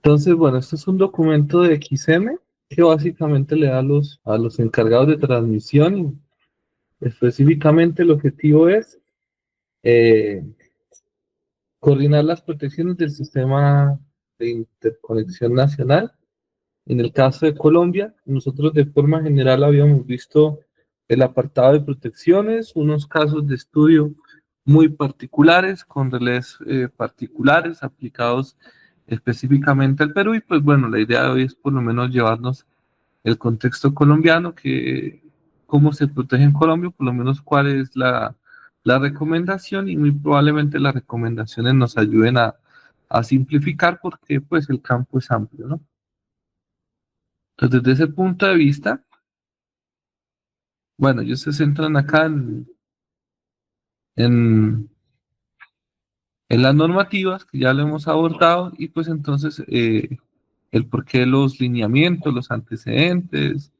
Entonces, bueno, esto es un documento de XM que básicamente le da a los encargados de transmisión y específicamente el objetivo es eh, coordinar las protecciones del sistema de interconexión nacional. En el caso de Colombia, nosotros de forma general habíamos visto el apartado de protecciones, unos casos de estudio muy particulares, con relés particulares aplicados específicamente al Perú. Y pues bueno, la idea de hoy es por lo menos llevarnos el contexto colombiano, que cómo se protege en Colombia, por lo menos cuál es la recomendación, y muy probablemente las recomendaciones nos ayuden a simplificar porque pues el campo es amplio, ¿no? Entonces, desde ese punto de vista, bueno, ellos se centran acá en, en las normativas, que ya lo hemos abordado, y pues entonces el porqué de los lineamientos, los antecedentes,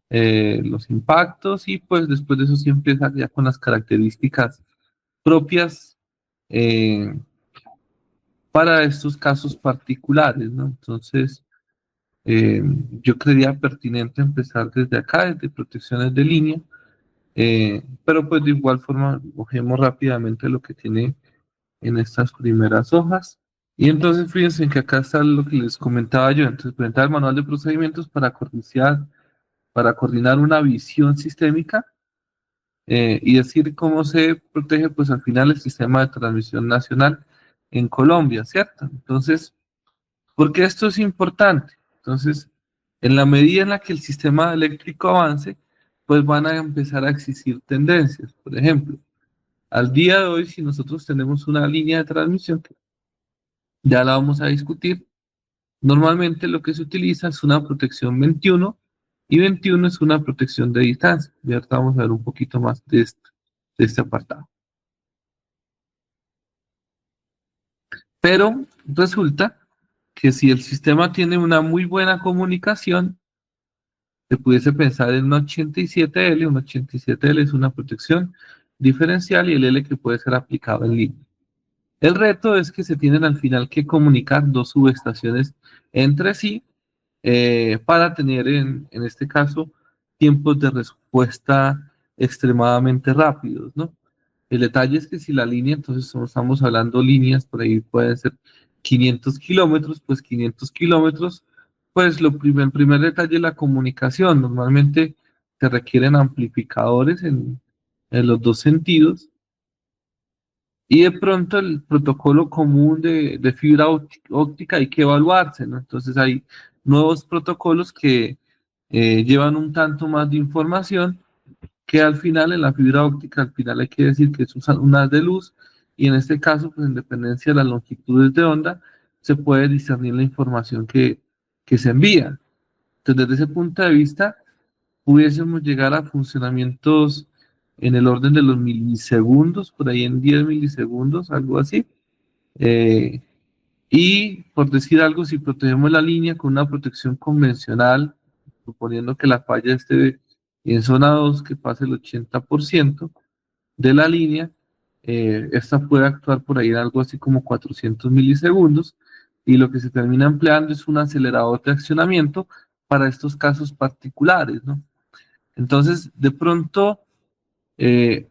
los impactos, y pues después de eso sí empieza ya con las características propias eh, para estos casos particulares, ¿no? Entonces, eh, yo creía pertinente empezar desde acá, desde protecciones de línea. Pero pues de igual forma cogemos rápidamente lo que tiene en estas primeras hojas. Y entonces fíjense en que acá está lo que les comentaba yo. Entonces presenta el manual de procedimientos para coordinar una visión sistémica y decir cómo se protege pues al final el sistema de transmisión nacional en Colombia, ¿cierto? Entonces, ¿por qué esto es importante? Entonces, en la medida en la que el sistema eléctrico avance, pues van a empezar a existir tendencias. Por ejemplo, al día de hoy, si nosotros tenemos una línea de transmisión, que ya la vamos a discutir, normalmente lo que se utiliza es una protección 21 y 21 es una protección de distancia. Y ahorita vamos a ver un poquito más de este apartado. Pero resulta que si el sistema tiene una muy buena comunicación, se pudiese pensar en un 87L. Un 87L es una protección diferencial y el L que puede ser aplicado en línea. El reto es que se tienen al final que comunicar dos subestaciones entre sí para tener en este caso tiempos de respuesta extremadamente rápidos, ¿no? El detalle es que si la línea, entonces no estamos hablando líneas, por ahí pueden ser 500 kilómetros, pues 500 kilómetros, pues el primer detalle es la comunicación. Normalmente se requieren amplificadores en los dos sentidos, y de pronto el protocolo común de fibra óptica hay que evaluarse, ¿no? Entonces hay nuevos protocolos que llevan un tanto más de información, que al final en la fibra óptica, al final hay que decir que es un haz de luz, y en este caso, pues en dependencia de las longitudes de onda, se puede discernir la información que se envía. Entonces, desde ese punto de vista, pudiésemos llegar a funcionamientos en el orden de los milisegundos, por ahí en 10 milisegundos, algo así. Eh, y por decir algo, si protegemos la línea con una protección convencional, suponiendo que la falla esté en zona 2, que pase el 80% de la línea, esta puede actuar por ahí en algo así como 400 milisegundos, y lo que se termina empleando es un acelerador de accionamiento para estos casos particulares, ¿no? Entonces, de pronto, eh,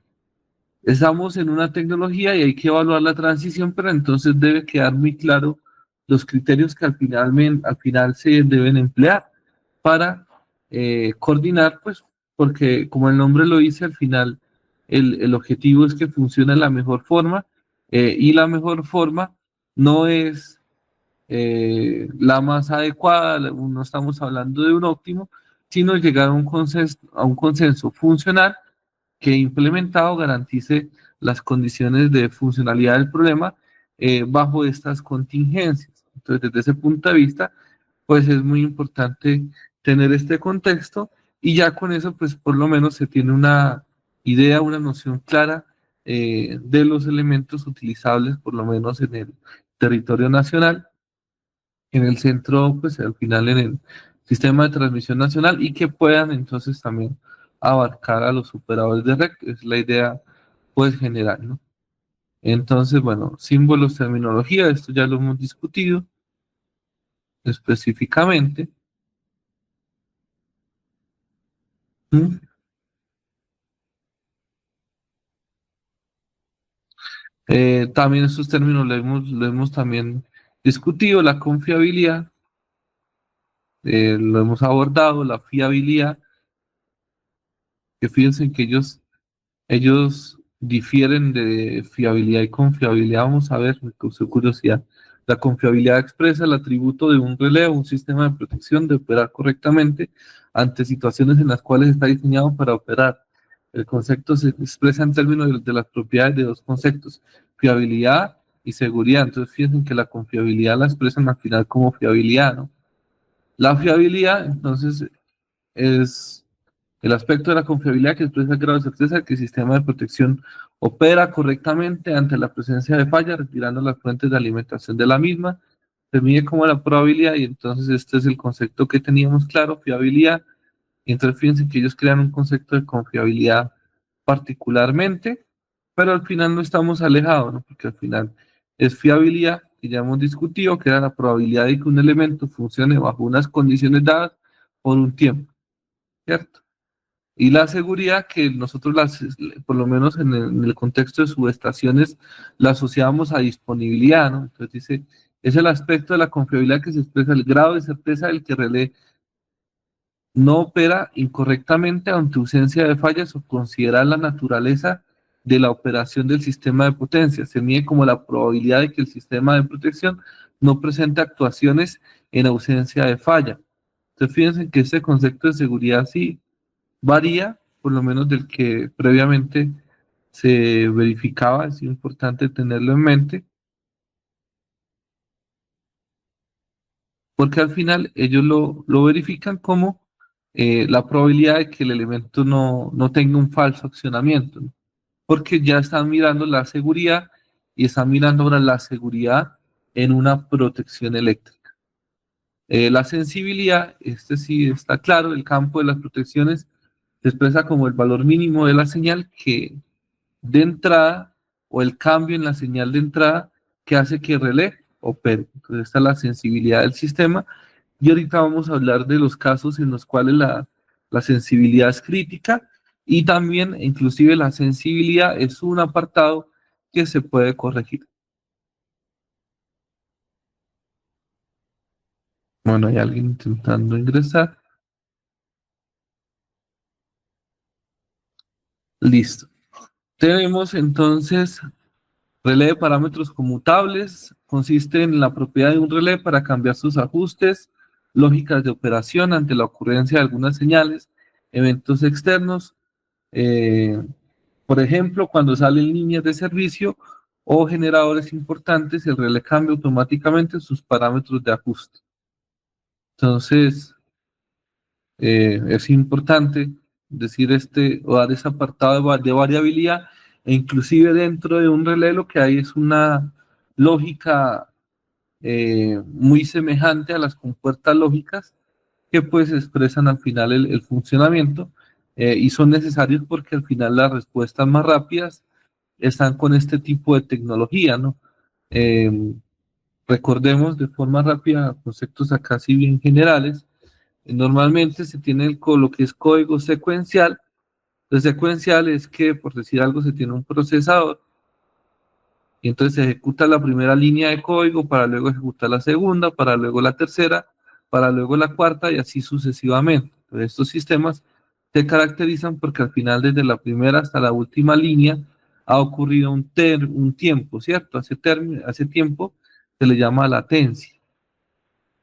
estamos en una tecnología y hay que evaluar la transición, pero entonces debe quedar muy claro los criterios que al final se deben emplear para coordinar, pues, porque como el nombre lo dice, al final el objetivo es que funcione de la mejor forma, y la mejor forma no es la más adecuada, no estamos hablando de un óptimo, sino llegar a un consenso funcional que implementado garantice las condiciones de funcionalidad del problema bajo estas contingencias. Entonces, desde ese punto de vista, pues es muy importante tener este contexto, y ya con eso, pues por lo menos se tiene una idea, una noción clara de los elementos utilizables, por lo menos en el territorio nacional, en el centro, pues al final en el sistema de transmisión nacional, y que puedan entonces también abarcar a los operadores de red, que es la idea pues general, ¿no? Entonces, bueno, símbolos, terminología, esto ya lo hemos discutido. específicamente. ¿Mm? También estos términos lo hemos también discutido, la confiabilidad, lo hemos abordado, la fiabilidad, que fíjense que ellos difieren de fiabilidad y confiabilidad. Vamos a ver, me causó curiosidad. La confiabilidad expresa el atributo de un relé o un sistema de protección de operar correctamente ante situaciones en las cuales está diseñado para operar. El concepto se expresa en términos de las propiedades de dos conceptos, fiabilidad y seguridad. Entonces, fíjense que la confiabilidad la expresan al final como fiabilidad, ¿no? La fiabilidad, entonces, es el aspecto de la confiabilidad que expresa el grado de certeza de que el sistema de protección opera correctamente ante la presencia de fallas, retirando las fuentes de alimentación de la misma. Se mide como la probabilidad y entonces este es el concepto que teníamos claro, fiabilidad. Y entonces fíjense que ellos crean un concepto de confiabilidad particularmente, pero al final no estamos alejados, ¿no? Porque al final es fiabilidad, que ya hemos discutido, que era la probabilidad de que un elemento funcione bajo unas condiciones dadas por un tiempo, ¿cierto? Y la seguridad que nosotros, por lo menos en el contexto de subestaciones, la asociamos a disponibilidad, ¿no? Entonces dice, es el aspecto de la confiabilidad que se expresa el grado de certeza del que relé no opera incorrectamente ante ausencia de fallas o considera la naturaleza de la operación del sistema de potencia. Se mide como la probabilidad de que el sistema de protección no presente actuaciones en ausencia de falla. Entonces fíjense que este concepto de seguridad sí varía, por lo menos del que previamente se verificaba, es importante tenerlo en mente, porque al final ellos lo verifican como la probabilidad de que el elemento no tenga un falso accionamiento, ¿no? Porque ya están mirando la seguridad y están mirando ahora la seguridad en una protección eléctrica. La sensibilidad, este sí está claro, el campo de las protecciones se expresa como el valor mínimo de la señal que de entrada o el cambio en la señal de entrada que hace que el relé opere. Entonces, esta es la sensibilidad del sistema. Y ahorita vamos a hablar de los casos en los cuales la sensibilidad es crítica y también, inclusive, la sensibilidad es un apartado que se puede corregir. Bueno, hay alguien intentando ingresar. Listo. Tenemos entonces relé de parámetros conmutables. Consiste en la propiedad de un relé para cambiar sus ajustes, lógicas de operación ante la ocurrencia de algunas señales, eventos externos, eh, por ejemplo, cuando salen líneas de servicio o generadores importantes, el relé cambia automáticamente sus parámetros de ajuste. Entonces, es importante decir o dar ese apartado de variabilidad, e inclusive dentro de un relé lo que hay es una lógica muy semejante a las compuertas lógicas que pues expresan al final el funcionamiento, y son necesarios porque al final las respuestas más rápidas están con este tipo de tecnología, ¿no? Eh, Recordemos de forma rápida conceptos acá sí bien generales. Normalmente se tiene lo que es código secuencial. Lo secuencial es que, por decir algo, se tiene un procesador y entonces se ejecuta la primera línea de código para luego ejecutar la segunda, para luego la tercera, para luego la cuarta y así sucesivamente. Entonces, estos sistemas se caracterizan porque al final, desde la primera hasta la última línea, ha ocurrido un tiempo, ¿cierto? Hace tiempo se le llama latencia.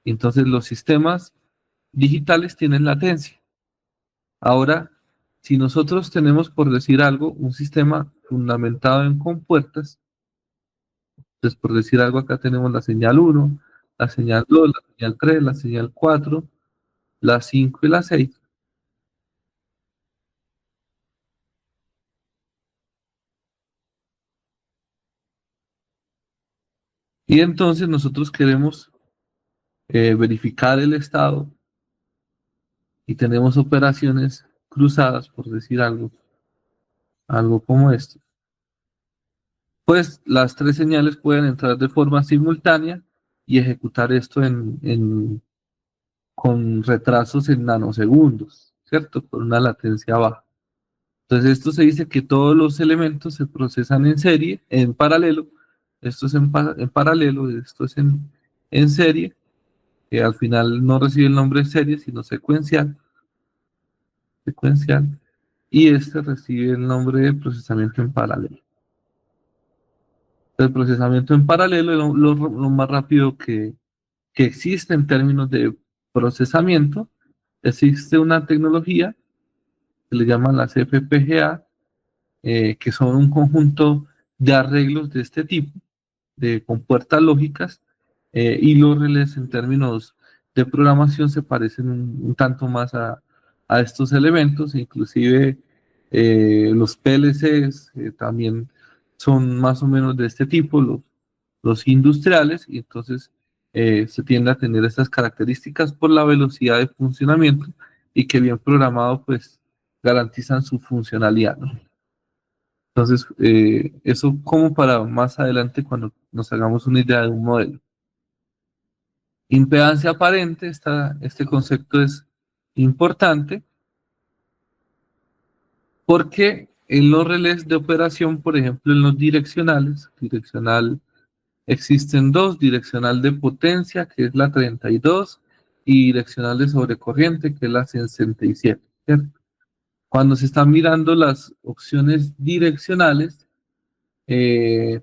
Y entonces los sistemas digitales tienen latencia. Ahora, si nosotros tenemos, por decir algo, un sistema fundamentado en compuertas, entonces por decir algo, acá tenemos la señal uno, la señal 2, la señal 3, la señal 4, la 5 y la 6. Y entonces nosotros queremos verificar el estado y tenemos operaciones cruzadas, por decir algo como esto. Pues las tres señales pueden entrar de forma simultánea y ejecutar esto con retrasos en nanosegundos, ¿cierto? Con una latencia baja. Entonces, esto se dice que todos los elementos se procesan en serie, en paralelo. Esto es en paralelo, esto es en serie, que al final no recibe el nombre de serie, sino secuencial, y este recibe el nombre de procesamiento en paralelo. El procesamiento en paralelo es lo más rápido que existe en términos de procesamiento. Existe una tecnología que le llaman las FPGA, que son un conjunto de arreglos de este tipo, de compuertas lógicas, y los relés en términos de programación se parecen un tanto más a estos elementos, inclusive los PLCs también son más o menos de este tipo, los industriales, y entonces se tiende a tener estas características por la velocidad de funcionamiento y que bien programado pues garantizan su funcionalidad, ¿no? Entonces, eso como para más adelante cuando nos hagamos una idea de un modelo. Impedancia aparente, este concepto es importante porque en los relés de operación, por ejemplo, en los direccionales, existen dos, direccional de potencia, que es la 32, y direccional de sobrecorriente, que es la 67, ¿cierto? Cuando se están mirando las opciones direccionales, eh,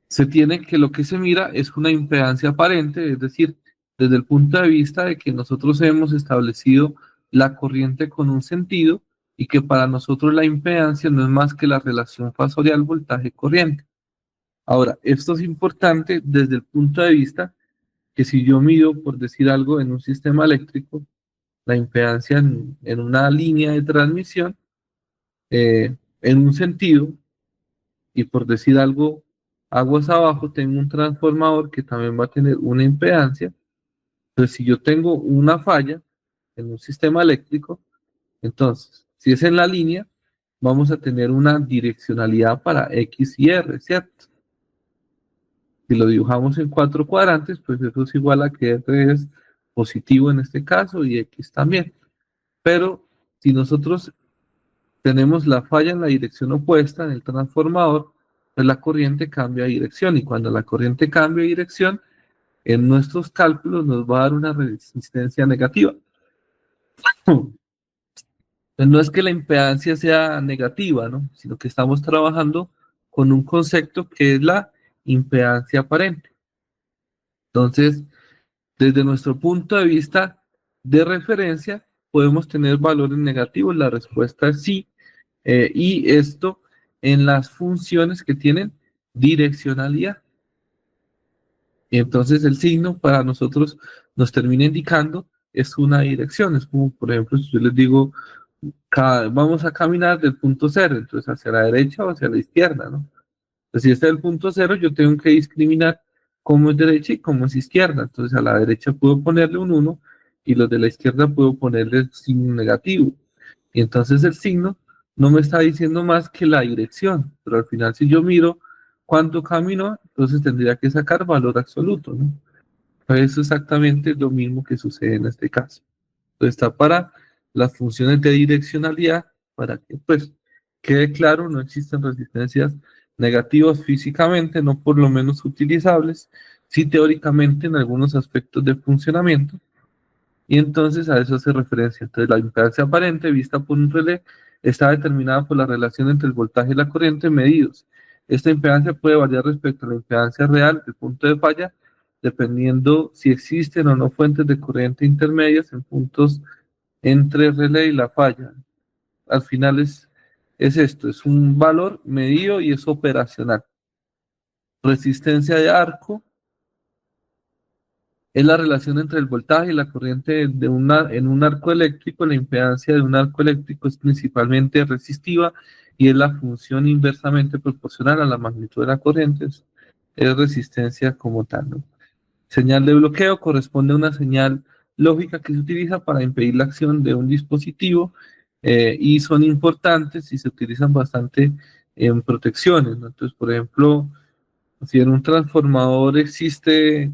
se tiene que lo que se mira es una impedancia aparente, es decir, desde el punto de vista de que nosotros hemos establecido la corriente con un sentido y que para nosotros la impedancia no es más que la relación fasorial voltaje-corriente. Ahora, esto es importante desde el punto de vista que si yo mido, por decir algo, en un sistema eléctrico, la impedancia en una línea de transmisión, en un sentido, y por decir algo, aguas abajo, tengo un transformador que también va a tener una impedancia. Entonces, si yo tengo una falla en un sistema eléctrico, entonces, si es en la línea, vamos a tener una direccionalidad para X y R, ¿cierto? Si lo dibujamos en cuatro cuadrantes, pues eso es igual a que R es positivo en este caso y X también. Pero si nosotros tenemos la falla en la dirección opuesta en el transformador, pues la corriente cambia de dirección y cuando la corriente cambia de dirección, en nuestros cálculos nos va a dar una resistencia negativa. Pues no es que la impedancia sea negativa, ¿no? Sino que estamos trabajando con un concepto que es la impedancia aparente. Entonces, desde nuestro punto de vista de referencia, podemos tener valores negativos. La respuesta es sí. Y esto en las funciones que tienen direccionalidad. Y entonces el signo para nosotros nos termina indicando es una dirección. Es como, por ejemplo, si yo les digo, vamos a caminar del punto cero, entonces hacia la derecha o hacia la izquierda, ¿no? Entonces, si este es el punto cero, yo tengo que discriminar cómo es derecha y cómo es izquierda. Entonces, a la derecha puedo ponerle un 1 y los de la izquierda puedo ponerle el signo negativo. Y entonces el signo no me está diciendo más que la dirección, pero al final si yo miro cuánto caminó, entonces tendría que sacar valor absoluto, ¿no? Pues eso es exactamente lo mismo que sucede en este caso. Entonces está para las funciones de direccionalidad, para que pues quede claro, no existen resistencias negativas físicamente, no por lo menos utilizables, sí teóricamente en algunos aspectos de funcionamiento, y entonces a eso hace referencia. Entonces la impedancia aparente vista por un relé está determinada por la relación entre el voltaje y la corriente medidos. Esta impedancia puede variar respecto a la impedancia real, el punto de falla, dependiendo si existen o no fuentes de corriente intermedias en puntos entre el relé y la falla. Al final es esto, es un valor medido y es operacional. Resistencia de arco es la relación entre el voltaje y la corriente en un arco eléctrico. La impedancia de un arco eléctrico es principalmente resistiva y es la función inversamente proporcional a la magnitud de la corriente. Es resistencia como tal, ¿no? Señal de bloqueo corresponde a una señal lógica que se utiliza para impedir la acción de un dispositivo, y son importantes y se utilizan bastante en protecciones, ¿no? Entonces, por ejemplo, si en un transformador existe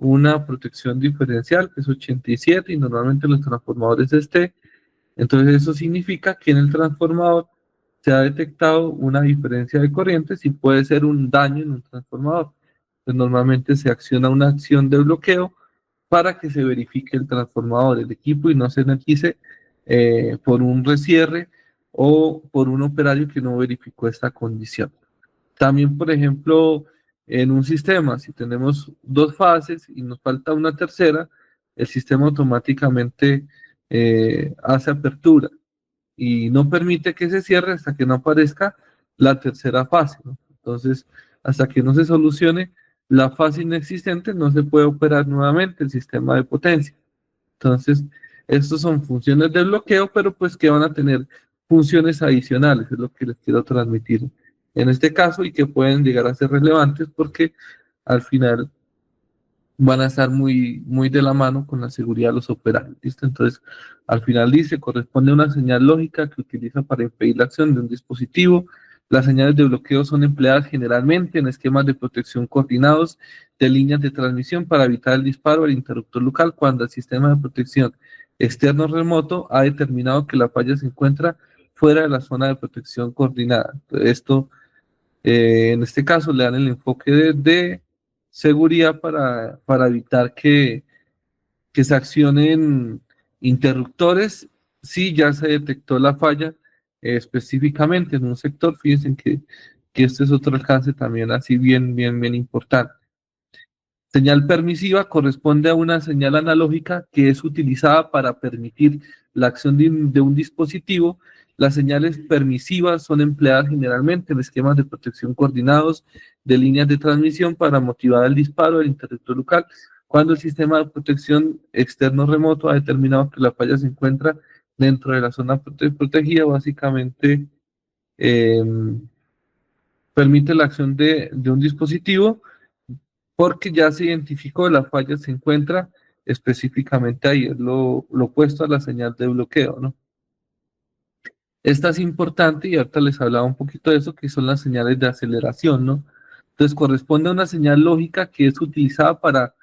una protección diferencial, que es 87, y normalmente en los transformadores es T. Entonces eso significa que en el transformador se ha detectado una diferencia de corrientes y puede ser un daño en un transformador. Pues normalmente se acciona una acción de bloqueo para que se verifique el transformador, el equipo, y no se energice por un recierre o por un operario que no verificó esta condición. También, por ejemplo, en un sistema, si tenemos dos fases y nos falta una tercera, el sistema automáticamente hace apertura y no permite que se cierre hasta que no aparezca la tercera fase, ¿no? Entonces, hasta que no se solucione la fase inexistente, no se puede operar nuevamente el sistema de potencia. Entonces, estos son funciones de bloqueo, pero pues que van a tener funciones adicionales, es lo que les quiero transmitir en este caso y que pueden llegar a ser relevantes porque al final van a estar muy de la mano con la seguridad de los operarios, ¿listo? Entonces, al final dice, corresponde a una señal lógica que utiliza para impedir la acción de un dispositivo. Las señales de bloqueo son empleadas generalmente en esquemas de protección coordinados de líneas de transmisión para evitar el disparo al interruptor local cuando el sistema de protección externo remoto ha determinado que la falla se encuentra fuera de la zona de protección coordinada. Esto, en este caso, le dan el enfoque de seguridad para evitar que se accionen interruptores si ya se detectó la falla específicamente en un sector. Fíjense que este es otro alcance también así bien importante. Señal permisiva corresponde a una señal analógica que es utilizada para permitir la acción de un dispositivo. Las señales permisivas son empleadas generalmente en esquemas de protección coordinados de líneas de transmisión para motivar el disparo del interruptor local cuando el sistema de protección externo remoto ha determinado que la falla se encuentra dentro de la zona protegida. Básicamente eh, permite la acción de un dispositivo porque ya se identificó la falla, se encuentra específicamente ahí, es lo opuesto a la señal de bloqueo, ¿no? Esta es importante y ahorita les hablaba un poquito de eso, que son las señales de aceleración, ¿no? Entonces corresponde a una señal lógica que es utilizada para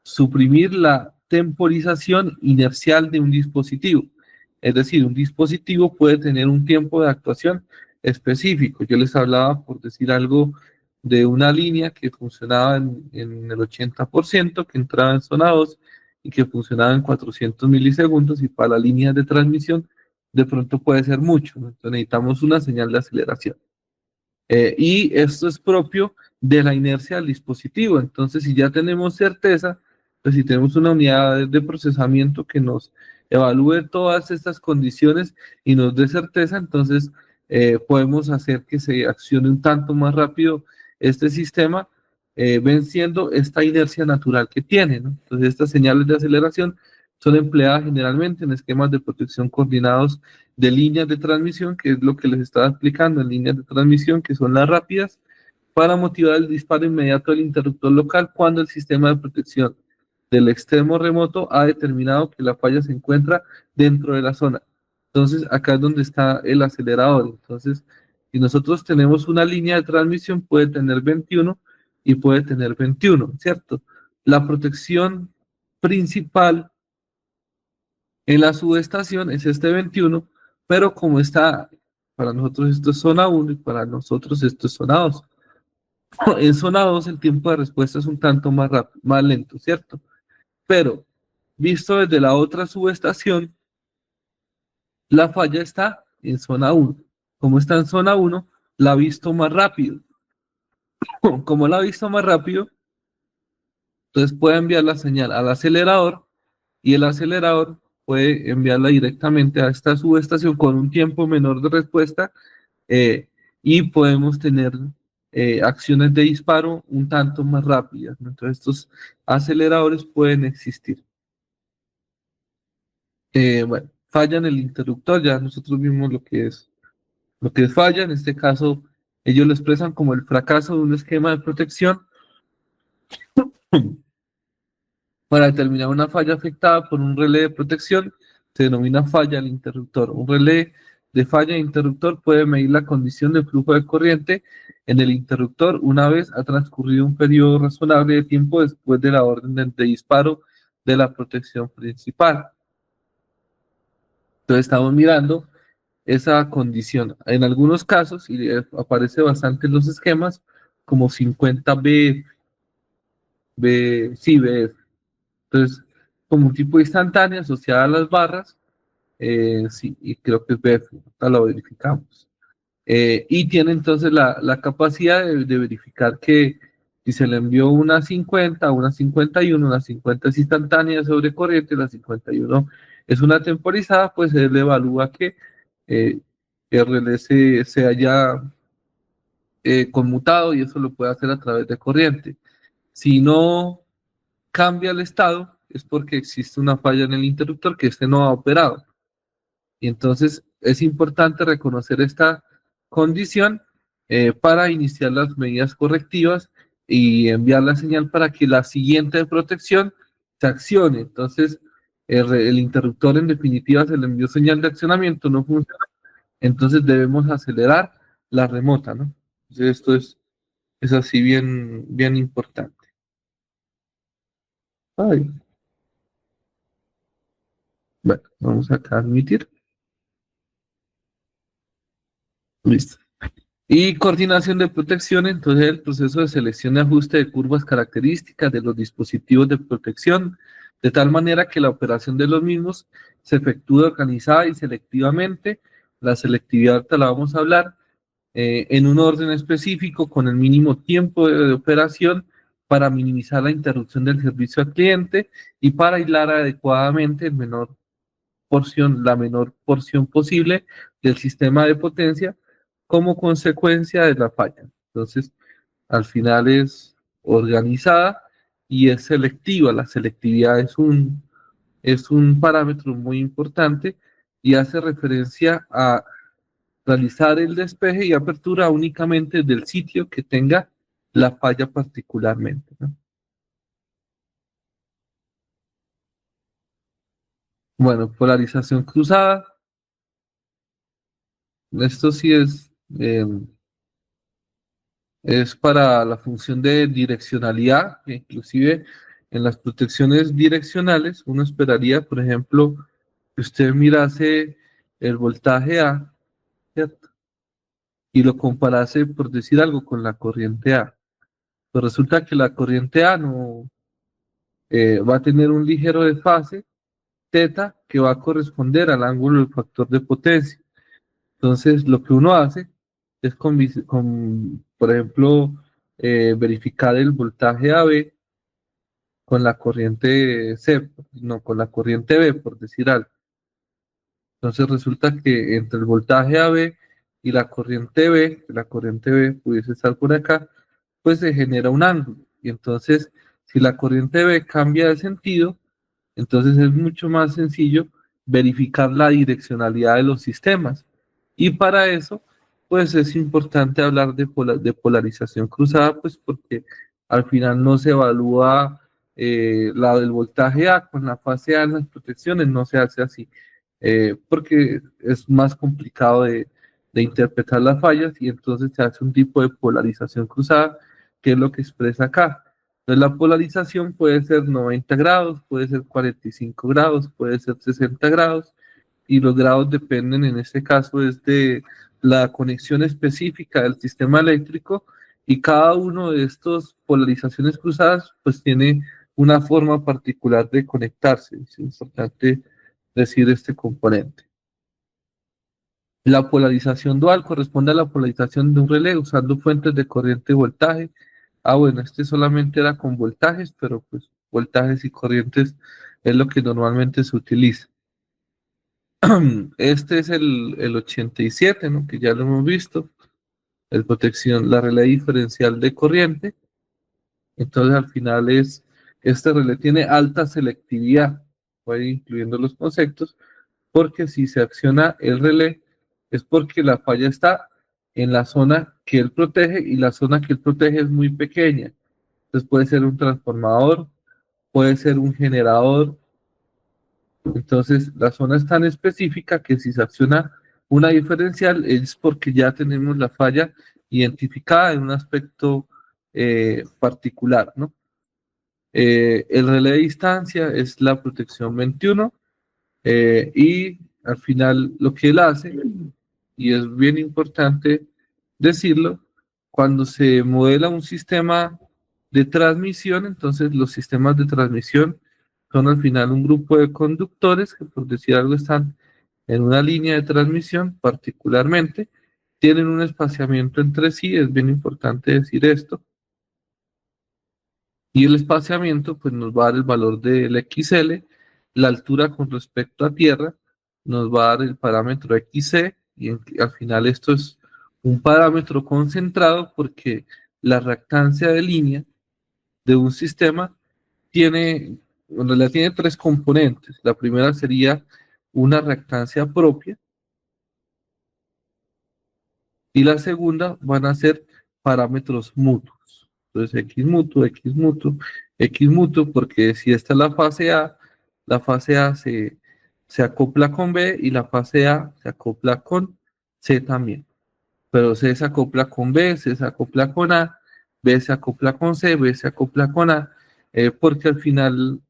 suprimir la temporización inercial de un dispositivo. Es decir, un dispositivo puede tener un tiempo de actuación específico. Yo les hablaba, por decir algo, de una línea que funcionaba en el 80%, que entraba en zona 2 y que funcionaba en 400 milisegundos, y para la línea de transmisión de pronto puede ser mucho, ¿no? Entonces necesitamos una señal de aceleración. Y esto es propio de la inercia del dispositivo. Entonces, si ya tenemos certeza, pues si tenemos una unidad de procesamiento que nos evalúe todas estas condiciones y nos dé certeza, entonces podemos hacer que se accione un tanto más rápido este sistema, venciendo esta inercia natural que tiene, ¿no? Entonces, estas señales de aceleración son empleadas generalmente en esquemas de protección coordinados de líneas de transmisión, que es lo que les estaba explicando, en líneas de transmisión, que son las rápidas, para motivar el disparo inmediato del interruptor local cuando el sistema de protección del extremo remoto ha determinado que la falla se encuentra dentro de la zona. Entonces, acá es donde está el acelerador. Entonces, si nosotros tenemos una línea de transmisión, puede tener 21 y puede tener 21, ¿cierto? La protección principal en la subestación es este 21, pero como está, para nosotros esto es zona 1 y para nosotros esto es zona 2. En zona 2 el tiempo de respuesta es un tanto más rápido, más lento, ¿cierto? Pero visto desde la otra subestación, la falla está en zona 1. Como está en zona 1, la ha visto más rápido. Como la ha visto más rápido, entonces puede enviar la señal al acelerador y el acelerador puede enviarla directamente a esta subestación con un tiempo menor de respuesta, eh, y podemos tener acciones de disparo un tanto más rápidas, ¿no? Entonces estos aceleradores pueden existir. Bueno, falla en el interruptor, ya nosotros vimos lo que es falla. En este caso, ellos lo expresan como el fracaso de un esquema de protección. Para determinar una falla afectada por un relé de protección, se denomina falla al interruptor. Un relé de falla de interruptor puede medir la condición de flujo de corriente en el interruptor una vez ha transcurrido un periodo razonable de tiempo después de la orden de disparo de la protección principal. Entonces estamos mirando esa condición. En algunos casos, y aparece bastante en los esquemas, como 50 sí, BF. Entonces, como un tipo instantáneo asociada a las barras, sí, y creo que es BF, ahorita lo verificamos. Y tiene entonces la capacidad de verificar que si se le envió una 50, una 51, una 50 es instantánea sobre corriente, la 51 es una temporizada, pues él evalúa que eh, el relé se haya conmutado y eso lo puede hacer a través de corriente. Si no cambia el estado, es porque existe una falla en el interruptor que este no ha operado. Y entonces es importante reconocer esta condición para iniciar las medidas correctivas y enviar la señal para que la siguiente protección se accione. Entonces, el interruptor en definitiva se le envió señal de accionamiento, no funciona, entonces debemos acelerar la remota, ¿no? Entonces esto es así bien, bien importante. Ay, bueno, vamos acá a admitir. Listo. Y coordinación de protección, entonces el proceso de selección y ajuste de curvas características de los dispositivos de protección, de tal manera que la operación de los mismos se efectúe organizada y selectivamente. La selectividad te la vamos a hablar en un orden específico con el mínimo tiempo de operación para minimizar la interrupción del servicio al cliente y para aislar adecuadamente la menor porción posible del sistema de potencia como consecuencia de la falla. Entonces, al final es organizada y es selectiva. La selectividad es un parámetro muy importante y hace referencia a realizar el despeje y apertura únicamente del sitio que tenga la falla particularmente, ¿no? Bueno, polarización cruzada. Esto sí es para la función de direccionalidad, que inclusive en las protecciones direccionales uno esperaría, por ejemplo, que usted mirase el voltaje A, ¿cierto? Y lo comparase, por decir algo, con la corriente A. Pues resulta que la corriente A no va a tener un ligero desfase, teta, que va a corresponder al ángulo del factor de potencia. Entonces, lo que uno hace es, por ejemplo, verificar el voltaje AB con la corriente C, no, con la corriente B, por decir algo. Entonces, resulta que entre el voltaje AB y la corriente B pudiese estar por acá, pues se genera un ángulo. Y entonces, si la corriente B cambia de sentido, entonces es mucho más sencillo verificar la direccionalidad de los sistemas. Y para eso, pues es importante hablar de polarización cruzada, pues porque al final no se evalúa la del voltaje A con la fase A en las protecciones, no se hace así, porque es más complicado de interpretar las fallas y entonces se hace un tipo de polarización cruzada, que es lo que expresa acá. Entonces, la polarización puede ser 90 grados, puede ser 45 grados, puede ser 60 grados, y los grados dependen, en este caso, es de la conexión específica del sistema eléctrico, y cada uno de estos polarizaciones cruzadas, pues tiene una forma particular de conectarse. Es importante decir este componente. La polarización dual corresponde a la polarización de un relé usando fuentes de corriente y voltaje. Ah, bueno, este solamente era con voltajes, pero pues voltajes y corrientes es lo que normalmente se utiliza. Este es el 87, ¿no? Que ya lo hemos visto. La relé diferencial de corriente. Entonces, al final este relé tiene alta selectividad, voy incluyendo los conceptos, porque si se acciona el relé es porque la falla está en la zona que él protege y la zona que él protege es muy pequeña. Entonces puede ser un transformador, puede ser un generador. Entonces la zona es tan específica que si se acciona Una diferencial es porque ya tenemos la falla identificada en un aspecto particular, ¿no? El relé de distancia es la protección 21 y al final lo que él hace, y es bien importante decirlo, cuando se modela un sistema de transmisión, entonces los sistemas de transmisión son al final un grupo de conductores que por decir algo están en una línea de transmisión particularmente, tienen un espaciamiento entre sí, es bien importante decir esto, y el espaciamiento pues nos va a dar el valor del XL, la altura con respecto a tierra, nos va a dar el parámetro XC y al final esto es un parámetro concentrado porque la reactancia de línea de un sistema tiene, en realidad tiene tres componentes. La primera sería una reactancia propia y la segunda van a ser parámetros mutuos. Entonces, X mutuo, porque si esta es la fase A se acopla con B y la fase A se acopla con C también. Pero C se acopla con B, C se acopla con A, B se acopla con C, B se acopla con A, porque al final,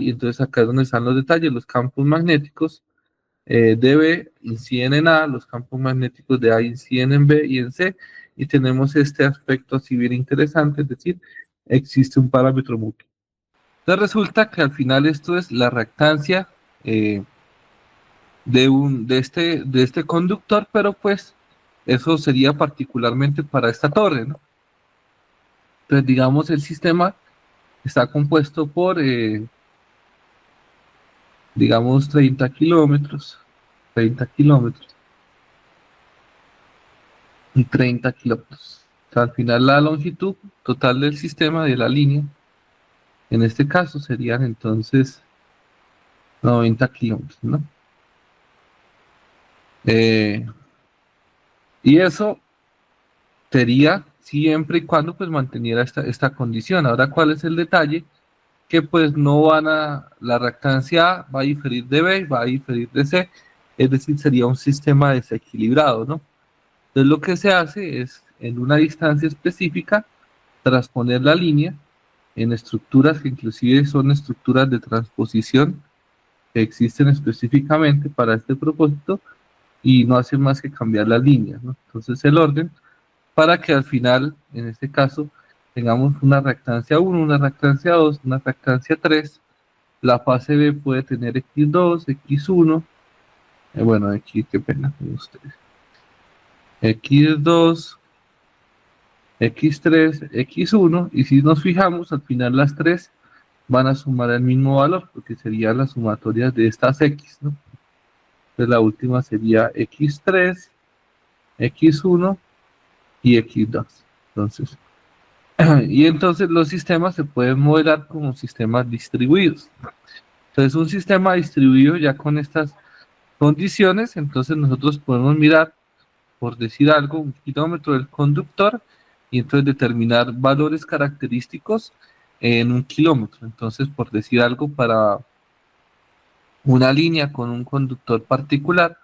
y entonces acá es donde están los detalles, los campos magnéticos de B inciden en A, los campos magnéticos de A inciden en B y en C, y tenemos este aspecto así bien interesante, es decir, existe un parámetro mutuo. Entonces resulta que al final esto es la reactancia eh, de este conductor, pero pues eso sería particularmente para esta torre, ¿no? Entonces digamos el sistema está compuesto por, digamos, 30 kilómetros y 30 kilómetros. O sea, al final la longitud total del sistema de la línea, en este caso serían entonces 90 kilómetros, ¿no? Eh, y eso sería siempre y cuando pues manteniera esta condición. Ahora, ¿cuál es el detalle? Que pues no la reactancia A va a diferir de B, va a diferir de C, es decir, sería un sistema desequilibrado, ¿no? Entonces lo que se hace es, en una distancia específica, transponer la línea en estructuras que inclusive son estructuras de transposición que existen específicamente para este propósito y no hacen más que cambiar las líneas, ¿no? Entonces el orden para que al final, en este caso, tengamos una reactancia 1, una reactancia 2, una reactancia 3. La fase B puede tener X2, X1, bueno, X, qué pena con ustedes. X2, X3, X1, y si nos fijamos, al final las tres van a sumar el mismo valor, porque serían las sumatorias de estas X, ¿no? Entonces la última sería X3, X1 y X2. Entonces, y entonces los sistemas se pueden modelar como sistemas distribuidos. Entonces, un sistema distribuido ya con estas condiciones, entonces nosotros podemos mirar, por decir algo, un kilómetro del conductor y entonces determinar valores característicos en un kilómetro. Entonces, por decir algo, para una línea con un conductor particular,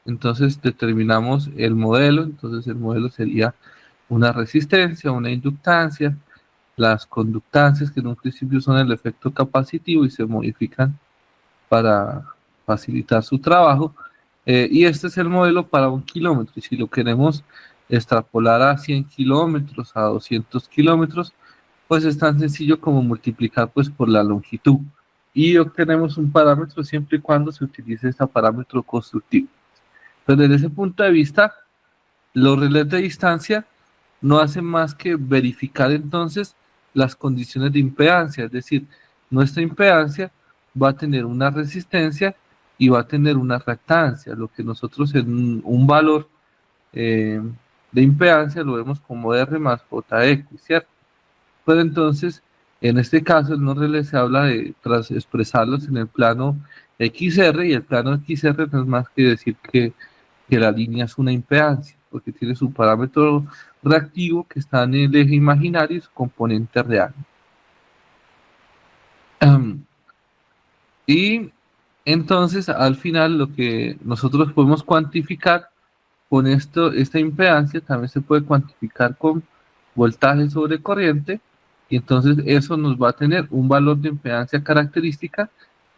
entonces determinamos el modelo, entonces el modelo sería una resistencia, una inductancia, las conductancias que en un principio son el efecto capacitivo y se modifican para facilitar su trabajo. Y este es el modelo para un kilómetro. Y si lo queremos extrapolar a 100 kilómetros, a 200 kilómetros, pues es tan sencillo como multiplicar pues por la longitud. Y obtenemos un parámetro siempre y cuando se utilice este parámetro constructivo. Pero desde ese punto de vista, los relés de distancia no hacen más que verificar entonces las condiciones de impedancia, es decir, nuestra impedancia va a tener una resistencia y va a tener una reactancia, lo que nosotros en un valor eh, de impedancia lo vemos como R más JX, ¿cierto? Pero entonces, en este caso, en los relés se habla de tras expresarlos en el plano XR y el plano XR no es más que decir que la línea es una impedancia, porque tiene su parámetro reactivo que está en el eje imaginario y su componente real. Y Entonces, al final, lo que nosotros podemos cuantificar con esto, esta impedancia también se puede cuantificar con voltaje sobre corriente, y entonces eso nos va a tener un valor de impedancia característica,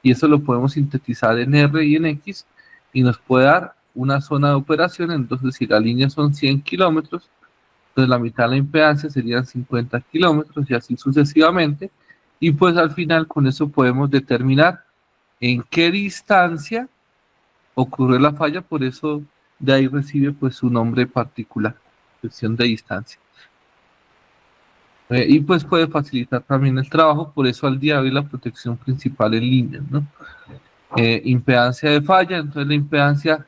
y eso lo podemos sintetizar en R y en X, y nos puede dar una zona de operación. Entonces, si la línea son 100 kilómetros, entonces la mitad de la impedancia serían 50 kilómetros, y así sucesivamente, y pues al final con eso podemos determinar en qué distancia ocurrió la falla. Por eso de ahí recibe pues su nombre particular, sección de distancia. Y pues puede facilitar también el trabajo. Por eso al día de hoy la protección principal en línea, ¿no? Impedancia de falla. Entonces la impedancia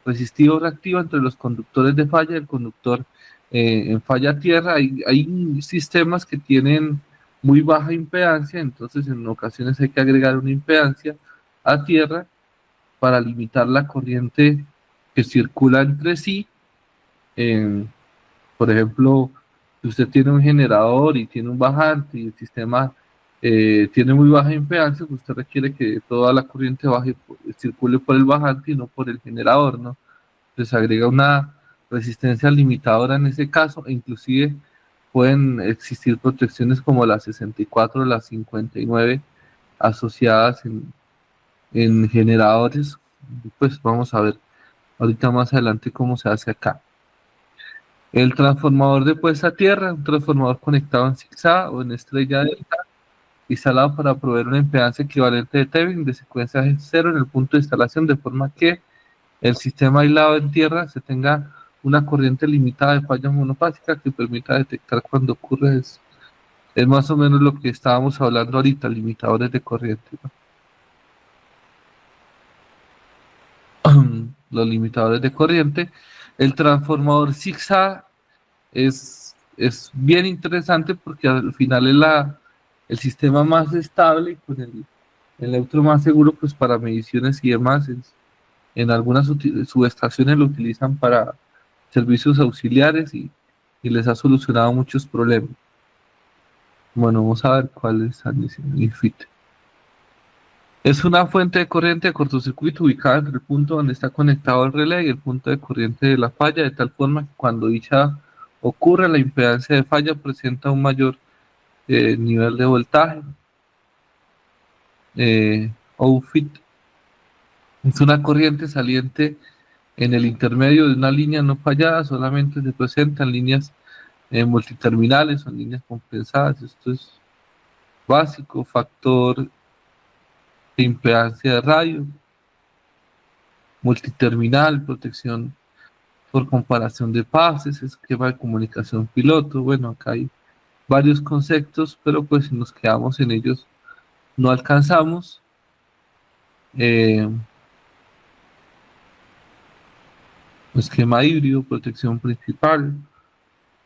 resistiva o reactiva entre los conductores de falla y el conductor en falla a tierra. Hay sistemas que tienen muy baja impedancia, entonces en ocasiones hay que agregar una impedancia a tierra para limitar la corriente que circula entre sí. Eh, por ejemplo, si usted tiene un generador y tiene un bajante y el sistema tiene muy baja impedancia, pues usted requiere que toda la corriente circule por el bajante y no por el generador, ¿no? Entonces agrega una resistencia limitadora en ese caso, e inclusive pueden existir protecciones como la 64 o la 59 asociadas en generadores. Pues vamos a ver ahorita más adelante cómo se hace acá. El transformador de puesta a tierra, un transformador conectado en zigzag o en estrella delta, instalado para proveer una impedancia equivalente de Thevenin de secuencia cero en el punto de instalación, de forma que el sistema aislado en tierra se tenga una corriente limitada de falla monofásica que permita detectar cuando ocurre eso. Es más o menos lo que estábamos hablando ahorita, limitadores de corriente, ¿no? Los limitadores de corriente. El transformador zigzag es bien interesante porque al final es el sistema más estable y con el neutro más seguro pues para mediciones y demás. En algunas subestaciones lo utilizan para servicios auxiliares y les ha solucionado muchos problemas. Bueno, vamos a ver cuál es IFIT. Es una fuente de corriente de cortocircuito ubicada entre el punto donde está conectado el relé y el punto de corriente de la falla, de tal forma que cuando dicha ocurre, la impedancia de falla presenta un mayor nivel de voltaje. OFIT es una corriente saliente en el intermedio de una línea no fallada. Solamente se presentan líneas multiterminales o líneas compensadas. Esto es básico. Factor de impedancia de radio, multiterminal, protección por comparación de pases, esquema de comunicación piloto. Bueno, acá hay varios conceptos, pero pues si nos quedamos en ellos no alcanzamos. Esquema híbrido, protección principal.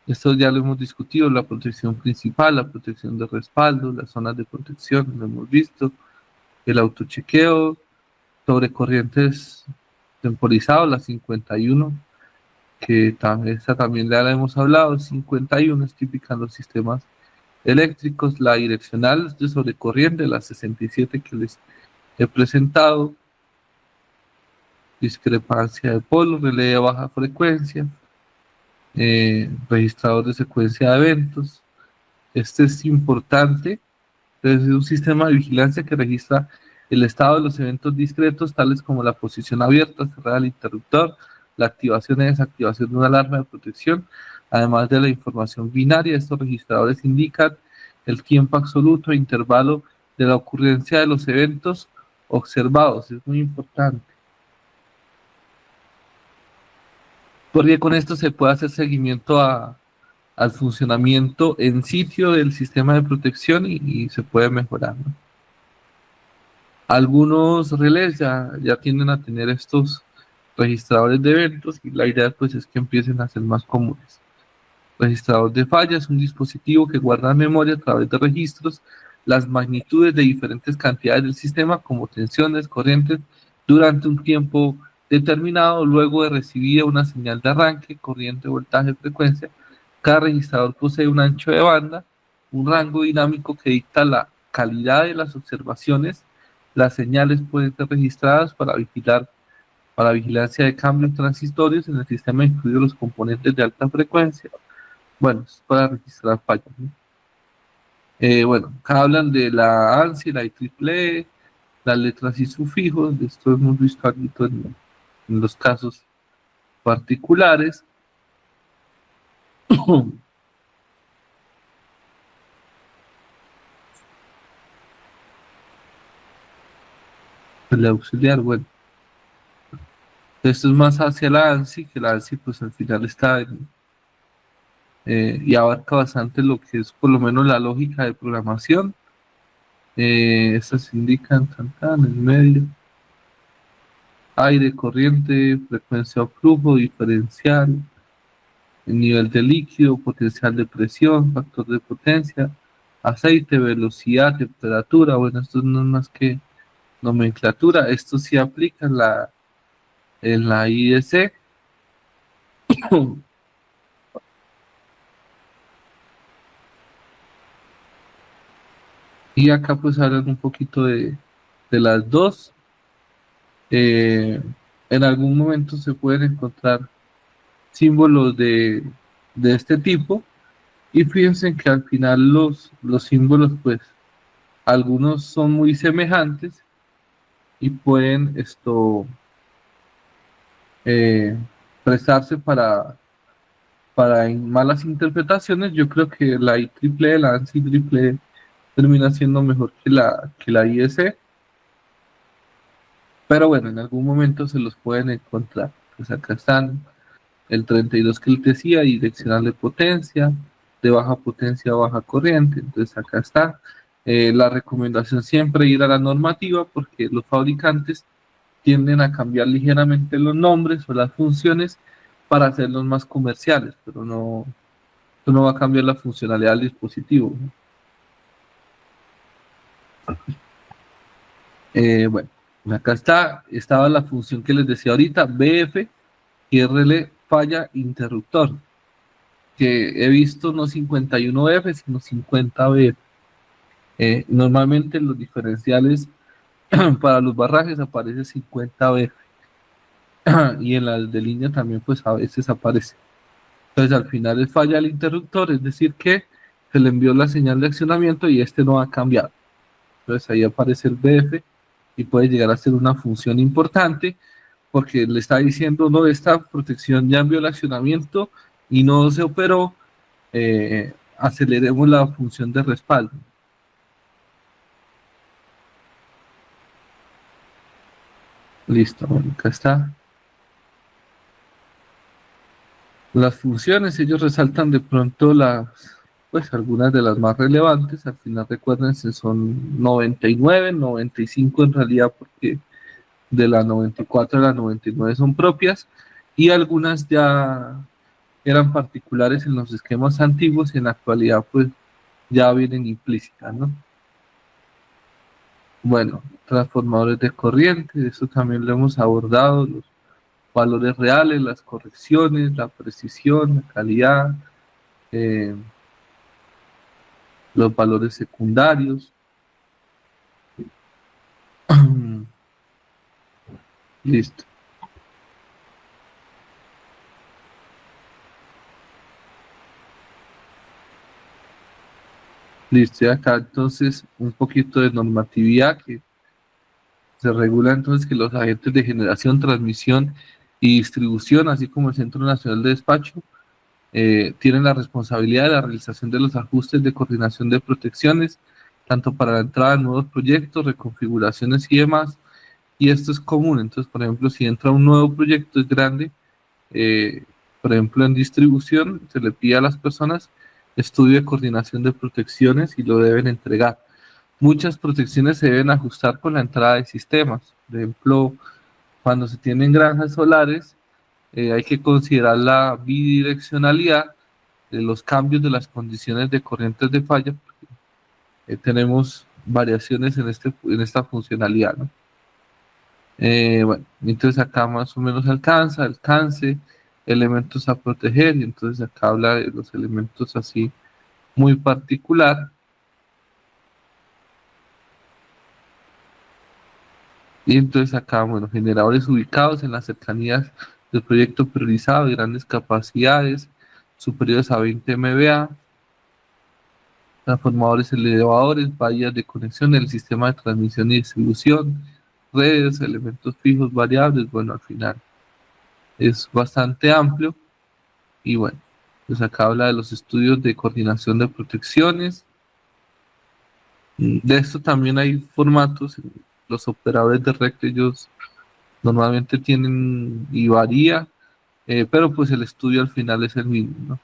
Esto ya lo hemos discutido: la protección principal, la protección de respaldo, las zonas de protección, lo hemos visto. El autochequeo sobre corrientes temporizado, la 51, que esta también ya la hemos hablado. 51 es típica en los sistemas eléctricos. La direccional de sobrecorriente, la 67 que les he presentado. Discrepancia de polo, relé de baja frecuencia, registrador de secuencia de eventos. Este es importante. Entonces, es un sistema de vigilancia que registra el estado de los eventos discretos, tales como la posición abierta, cerrada del interruptor, la activación y desactivación de una alarma de protección, además de la información binaria. Estos registradores indican el tiempo absoluto e intervalo de la ocurrencia de los eventos observados. Es muy importante, porque con esto se puede hacer seguimiento al funcionamiento en sitio del sistema de protección y se puede mejorar, ¿no? Algunos relés ya tienden a tener estos registradores de eventos, y la idea pues es que empiecen a ser más comunes. Registrador de fallas: un dispositivo que guarda en memoria a través de registros las magnitudes de diferentes cantidades del sistema, como tensiones, corrientes, durante un tiempo determinado, luego de recibir una señal de arranque, corriente, voltaje, frecuencia. Cada registrador posee un ancho de banda, un rango dinámico que dicta la calidad de las observaciones Las señales pueden ser registradas para vigilancia de cambios transitorios en el sistema, incluidos los componentes de alta frecuencia. Bueno, es para registrar fallos, ¿no? Bueno, acá hablan de la ANSI, la IEEE, las letras y sufijos. De esto hemos visto aquí en los casos particulares. El auxiliar, bueno, esto es más hacia la ANSI, que la ANSI pues al final está y abarca bastante lo que es por lo menos la lógica de programación. Estas indican tan, en medio, aire, corriente, frecuencia o flujo, diferencial, el nivel de líquido, potencial de presión, factor de potencia, aceite, velocidad, temperatura. Bueno, esto no es más que nomenclatura. Esto sí aplica en la IEC. Y acá pues hablan un poquito de las dos. Eh, en algún momento se pueden encontrar símbolos de este tipo. Y fíjense que al final los símbolos, pues, algunos son muy semejantes y pueden eh, prestarse para malas interpretaciones. Yo creo que la IEEE, la ANSI triple termina siendo mejor que la IEC, pero bueno, en algún momento se los pueden encontrar. Pues acá están el 32 que les decía, direccional de potencia, de baja potencia a baja corriente. Entonces acá está. La recomendación siempre ir a la normativa, porque los fabricantes tienden a cambiar ligeramente los nombres o las funciones para hacerlos más comerciales, pero no, esto no va a cambiar la funcionalidad del dispositivo, ¿no? Bueno, acá estaba la función que les decía ahorita, BF y RL falla interruptor, que he visto no 51F, sino 50BF. Normalmente en los diferenciales para los barrajes aparece 50BF y en las de línea también pues a veces aparece. Entonces al final es falla el interruptor, es decir que se le envió la señal de accionamiento y este no ha cambiado. Entonces ahí aparece el BF y puede llegar a ser una función importante porque le está diciendo, no, esta protección ya envió el accionamiento y no se operó, aceleremos la función de respaldo. Listo, bueno, acá está. Las funciones, ellos resaltan de pronto pues algunas de las más relevantes. Al final recuerden, son 99, 95 en realidad, porque de la 94 a la 99 son propias y algunas ya eran particulares en los esquemas antiguos y en la actualidad pues ya vienen implícitas, ¿no? Bueno, transformadores de corriente, eso también lo hemos abordado, los valores reales, las correcciones, la precisión, la calidad, eh, los valores secundarios. Listo, listo. Y acá entonces un poquito de normatividad que se regula entonces que los agentes de generación, transmisión y distribución, así como el Centro Nacional de Despacho, tienen la responsabilidad de la realización de los ajustes de coordinación de protecciones, tanto para la entrada de nuevos proyectos, reconfiguraciones y demás. Y esto es común. Entonces, por ejemplo, si entra un nuevo proyecto es grande, eh, por ejemplo, en distribución, se le pide a las personas estudio de coordinación de protecciones y lo deben entregar. Muchas protecciones se deben ajustar con la entrada de sistemas. Por ejemplo, cuando se tienen granjas solares, hay que considerar la bidireccionalidad de los cambios de las condiciones de corrientes de falla. Tenemos variaciones en esta funcionalidad, ¿no? Bueno, entonces acá más o menos alcance, elementos a proteger, y entonces acá habla de los elementos así muy particular. Y entonces acá, bueno, generadores ubicados en las cercanías del proyecto priorizado de grandes capacidades, superiores a 20 MVA, transformadores elevadores, vallas de conexión del sistema de transmisión y distribución, redes, elementos fijos, variables, bueno, al final es bastante amplio y bueno, pues acá habla de los estudios de coordinación de protecciones. De esto también hay formatos, los operadores de red ellos normalmente tienen y varía, pero pues el estudio al final es el mismo, ¿no?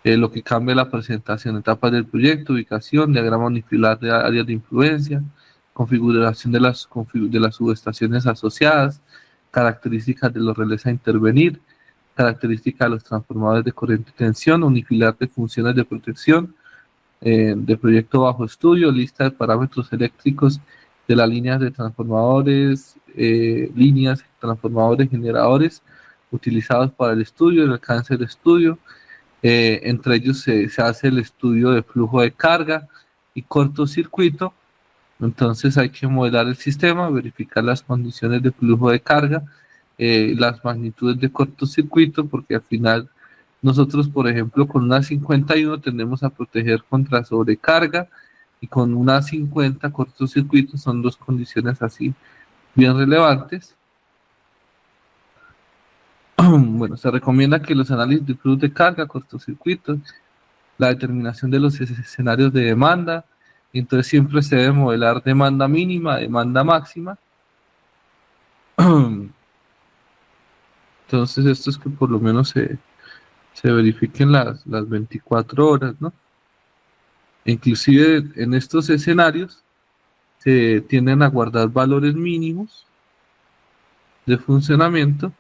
Lo que cambia la presentación, etapas del proyecto, ubicación, diagrama unifilar de áreas de influencia, configuración de las subestaciones asociadas, características de los relés a intervenir, características de los transformadores de corriente y tensión, unifilar de funciones de protección, de proyecto bajo estudio, lista de parámetros eléctricos de las líneas de transformadores, líneas, transformadores, generadores utilizados para el estudio, el alcance del estudio. Entre ellos se hace el estudio de flujo de carga y cortocircuito. Entonces hay que modelar el sistema, verificar las condiciones de flujo de carga, las magnitudes de cortocircuito, porque al final nosotros, por ejemplo, con una 51 tendemos a proteger contra sobrecarga y con una 50 cortocircuito son dos condiciones así bien relevantes. Bueno, se recomienda que los análisis de flujos de carga, cortocircuitos, la determinación de los escenarios de demanda, entonces siempre se debe modelar demanda mínima, demanda máxima. Entonces esto es que por lo menos se verifiquen las 24 horas, ¿no? Inclusive en estos escenarios se tienden a guardar valores mínimos de funcionamiento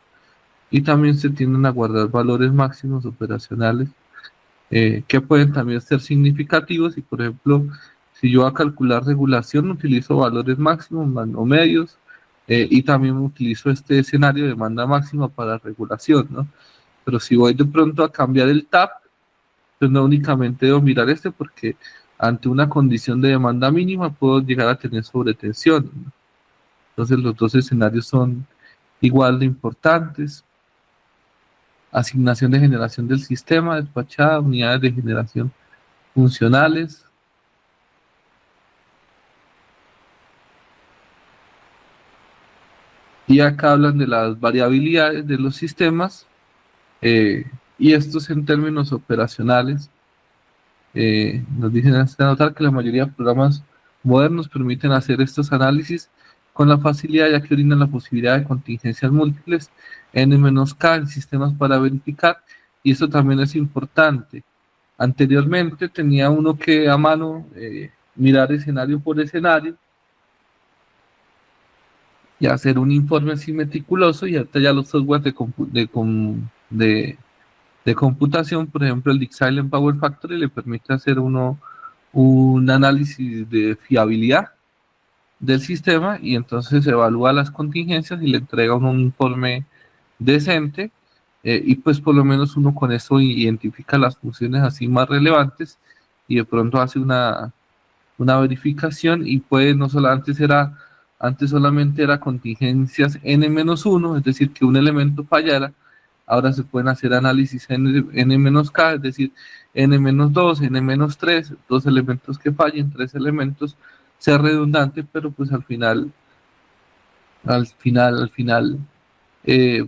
y también se tienden a guardar valores máximos operacionales que pueden también ser significativos y por ejemplo, si yo voy a calcular regulación utilizo valores máximos más no medios y también utilizo este escenario de demanda máxima para regulación, ¿no? Pero si voy de pronto a cambiar el TAP, pues no únicamente debo mirar este porque ante una condición de demanda mínima puedo llegar a tener sobretensión, ¿no? Entonces los dos escenarios son igual de importantes. Asignación de generación del sistema, despachada, unidades de generación funcionales. Y acá hablan de las variabilidades de los sistemas eh, y estos en términos operacionales. Nos dicen hasta notar que la mayoría de programas modernos permiten hacer estos análisis con la facilidad ya que brindan la posibilidad de contingencias múltiples N-K en sistemas para verificar y eso también es importante. Anteriormente tenía uno que a mano mirar escenario por escenario y hacer un informe así meticuloso y ahorita ya los softwares de computación, por ejemplo el Silent Power Factory le permite hacer uno un análisis de fiabilidad del sistema y entonces evalúa las contingencias y le entrega un informe decente y pues por lo menos uno con eso identifica las funciones así más relevantes y de pronto hace una verificación y puede no solo antes solamente era contingencias n-1, es decir, que un elemento fallara, ahora se pueden hacer análisis n-k, es decir, n-2, n-3, dos elementos que fallen, tres elementos, sea redundante, pero pues al final,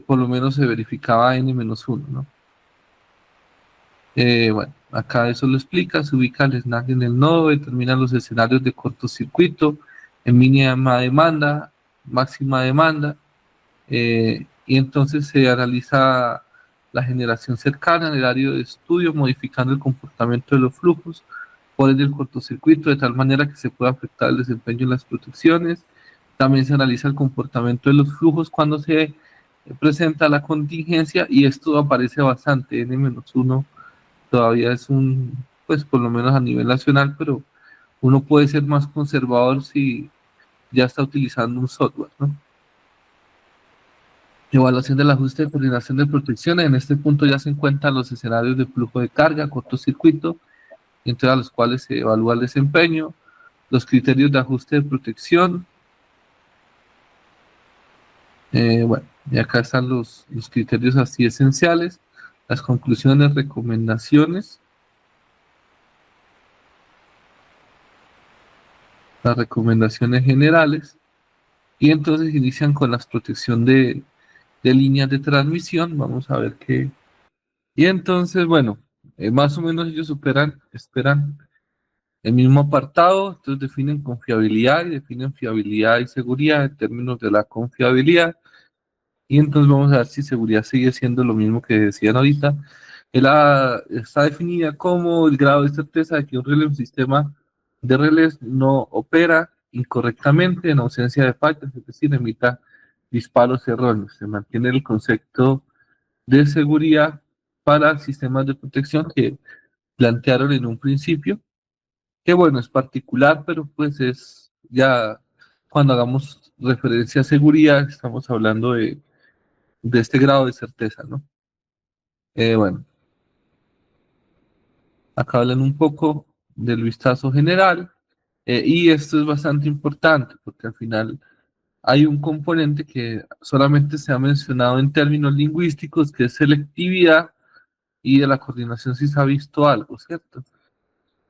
por lo menos se verificaba n-1, ¿no? Bueno, acá eso lo explica, se ubica el snag en el nodo, determina los escenarios de cortocircuito, en mínima demanda, máxima demanda, y entonces se analiza la generación cercana en el área de estudio, modificando el comportamiento de los flujos por el del cortocircuito, de tal manera que se pueda afectar el desempeño de las protecciones. También se analiza el comportamiento de los flujos cuando se presenta la contingencia, y esto aparece bastante, N-1 todavía es pues por lo menos a nivel nacional, pero uno puede ser más conservador si ya está utilizando un software, ¿no? Evaluación del ajuste de coordinación de protección. En este punto ya se encuentran los escenarios de flujo de carga, cortocircuito, entre los cuales se evalúa el desempeño, los criterios de ajuste de protección, Bueno, y acá están los criterios así esenciales, las conclusiones, recomendaciones, las recomendaciones generales, y entonces inician con la protección de líneas de transmisión. Vamos a ver qué. Y entonces, bueno, más o menos ellos esperan el mismo apartado, entonces definen confiabilidad y definen fiabilidad y seguridad en términos de la confiabilidad. Y entonces vamos a ver si seguridad sigue siendo lo mismo que decían ahorita. Está definida como el grado de certeza de que un relé, un sistema de relés no opera incorrectamente en ausencia de fallas, es decir, emita disparos erróneos. Se mantiene el concepto de seguridad para sistemas de protección que plantearon en un principio, que bueno, es particular, pero pues es ya cuando hagamos referencia a seguridad, estamos hablando de este grado de certeza, ¿no? Bueno, acá hablan un poco del vistazo general, y esto es bastante importante porque al final hay un componente que solamente se ha mencionado en términos lingüísticos, que es selectividad, y de la coordinación sí se ha visto algo, ¿cierto?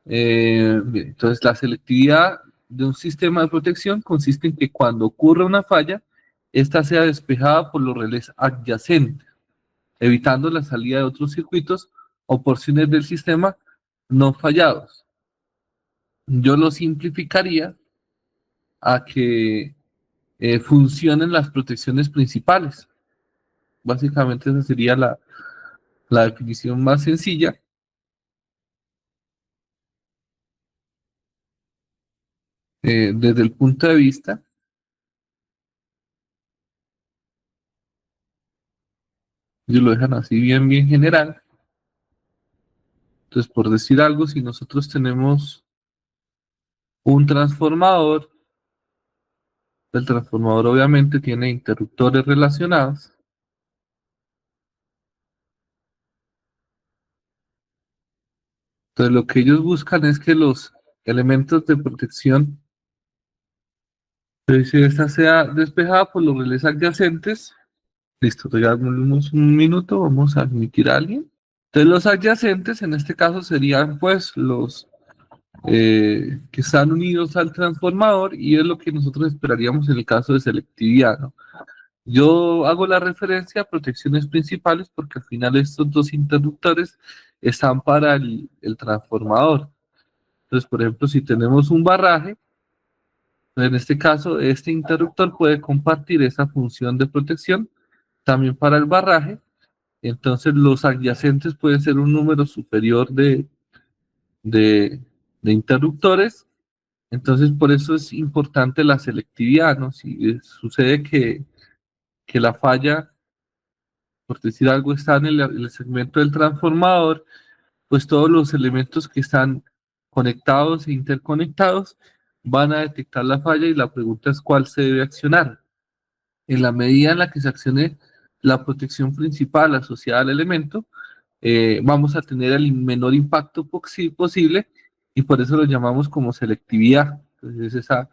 Bien, entonces, la selectividad de un sistema de protección consiste en que cuando ocurre una falla, ésta sea despejada por los relés adyacentes, evitando la salida de otros circuitos o porciones del sistema no fallados. Yo lo simplificaría a que funcionen las protecciones principales. Básicamente esa sería la definición más sencilla. Desde el punto de vista, ellos lo dejan así bien, bien general. Entonces, por decir algo, si nosotros tenemos un transformador, el transformador obviamente tiene interruptores relacionados. Entonces, lo que ellos buscan es que los elementos de protección, si esta sea despejada por los relés adyacentes. Listo, regalamos un minuto, vamos a admitir a alguien. Entonces, los adyacentes en este caso serían pues los que están unidos al transformador, y es lo que nosotros esperaríamos en el caso de selectividad, ¿no? Yo hago la referencia a protecciones principales porque al final estos dos interruptores están para el transformador. Entonces, por ejemplo, si tenemos un barraje, en este caso, este interruptor puede compartir esa función de protección también para el barraje. Entonces, los adyacentes pueden ser un número superior de, de interruptores. Entonces, por eso es importante la selectividad, ¿no? Si sucede que la falla, por decir algo, está en el segmento del transformador, pues todos los elementos que están conectados e interconectados van a detectar la falla, y la pregunta es cuál se debe accionar. En la medida en la que se accione la protección principal asociada al elemento, vamos a tener el menor impacto posible, y por eso lo llamamos como selectividad. Entonces, es esa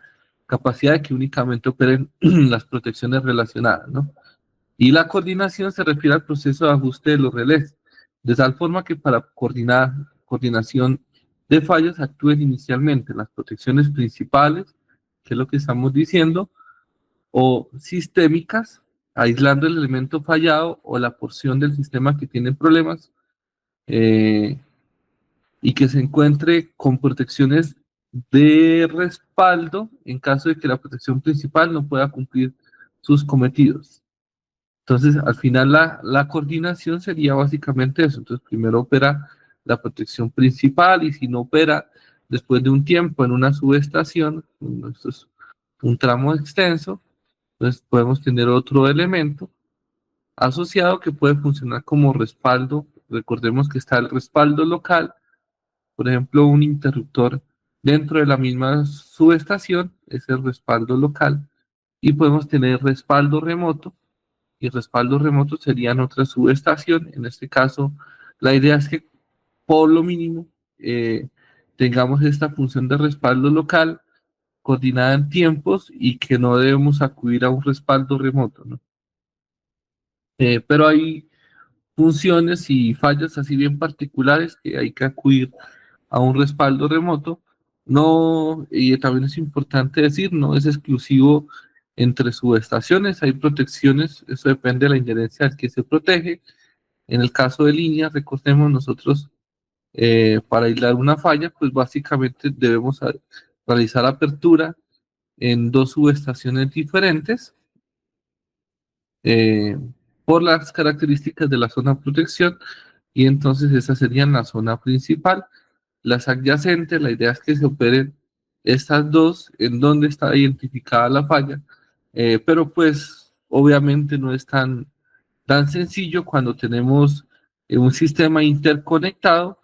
capacidad de que únicamente operen las protecciones relacionadas, ¿no? Y la coordinación se refiere al proceso de ajuste de los relés, de tal forma que para coordinación de fallas actúen inicialmente las protecciones principales, que es lo que estamos diciendo, o sistémicas, aislando el elemento fallado o la porción del sistema que tiene problemas, eh, y que se encuentre con protecciones de respaldo en caso de que la protección principal no pueda cumplir sus cometidos. Entonces, al final la coordinación sería básicamente eso. Entonces, primero opera la protección principal, y si no opera después de un tiempo en una subestación, esto es un tramo extenso, entonces podemos tener otro elemento asociado que puede funcionar como respaldo. Recordemos que está el respaldo local, por ejemplo, un interruptor dentro de la misma subestación es el respaldo local, y podemos tener respaldo remoto, y respaldo remoto serían otra subestación. En este caso, la idea es que por lo mínimo tengamos esta función de respaldo local coordinada en tiempos, y que no debemos acudir a un respaldo remoto, ¿no? pero hay funciones y fallas así bien particulares que hay que acudir a un respaldo remoto. No, y también es importante decir, no es exclusivo entre subestaciones, hay protecciones, eso depende de la injerencia al que se protege. En el caso de línea, recordemos nosotros, para aislar una falla, pues básicamente debemos realizar apertura en dos subestaciones diferentes, eh, por las características de la zona de protección, y entonces esa sería la zona principal. Las adyacentes, la idea es que se operen estas dos en donde está identificada la falla, pero pues obviamente no es tan sencillo cuando tenemos un sistema interconectado,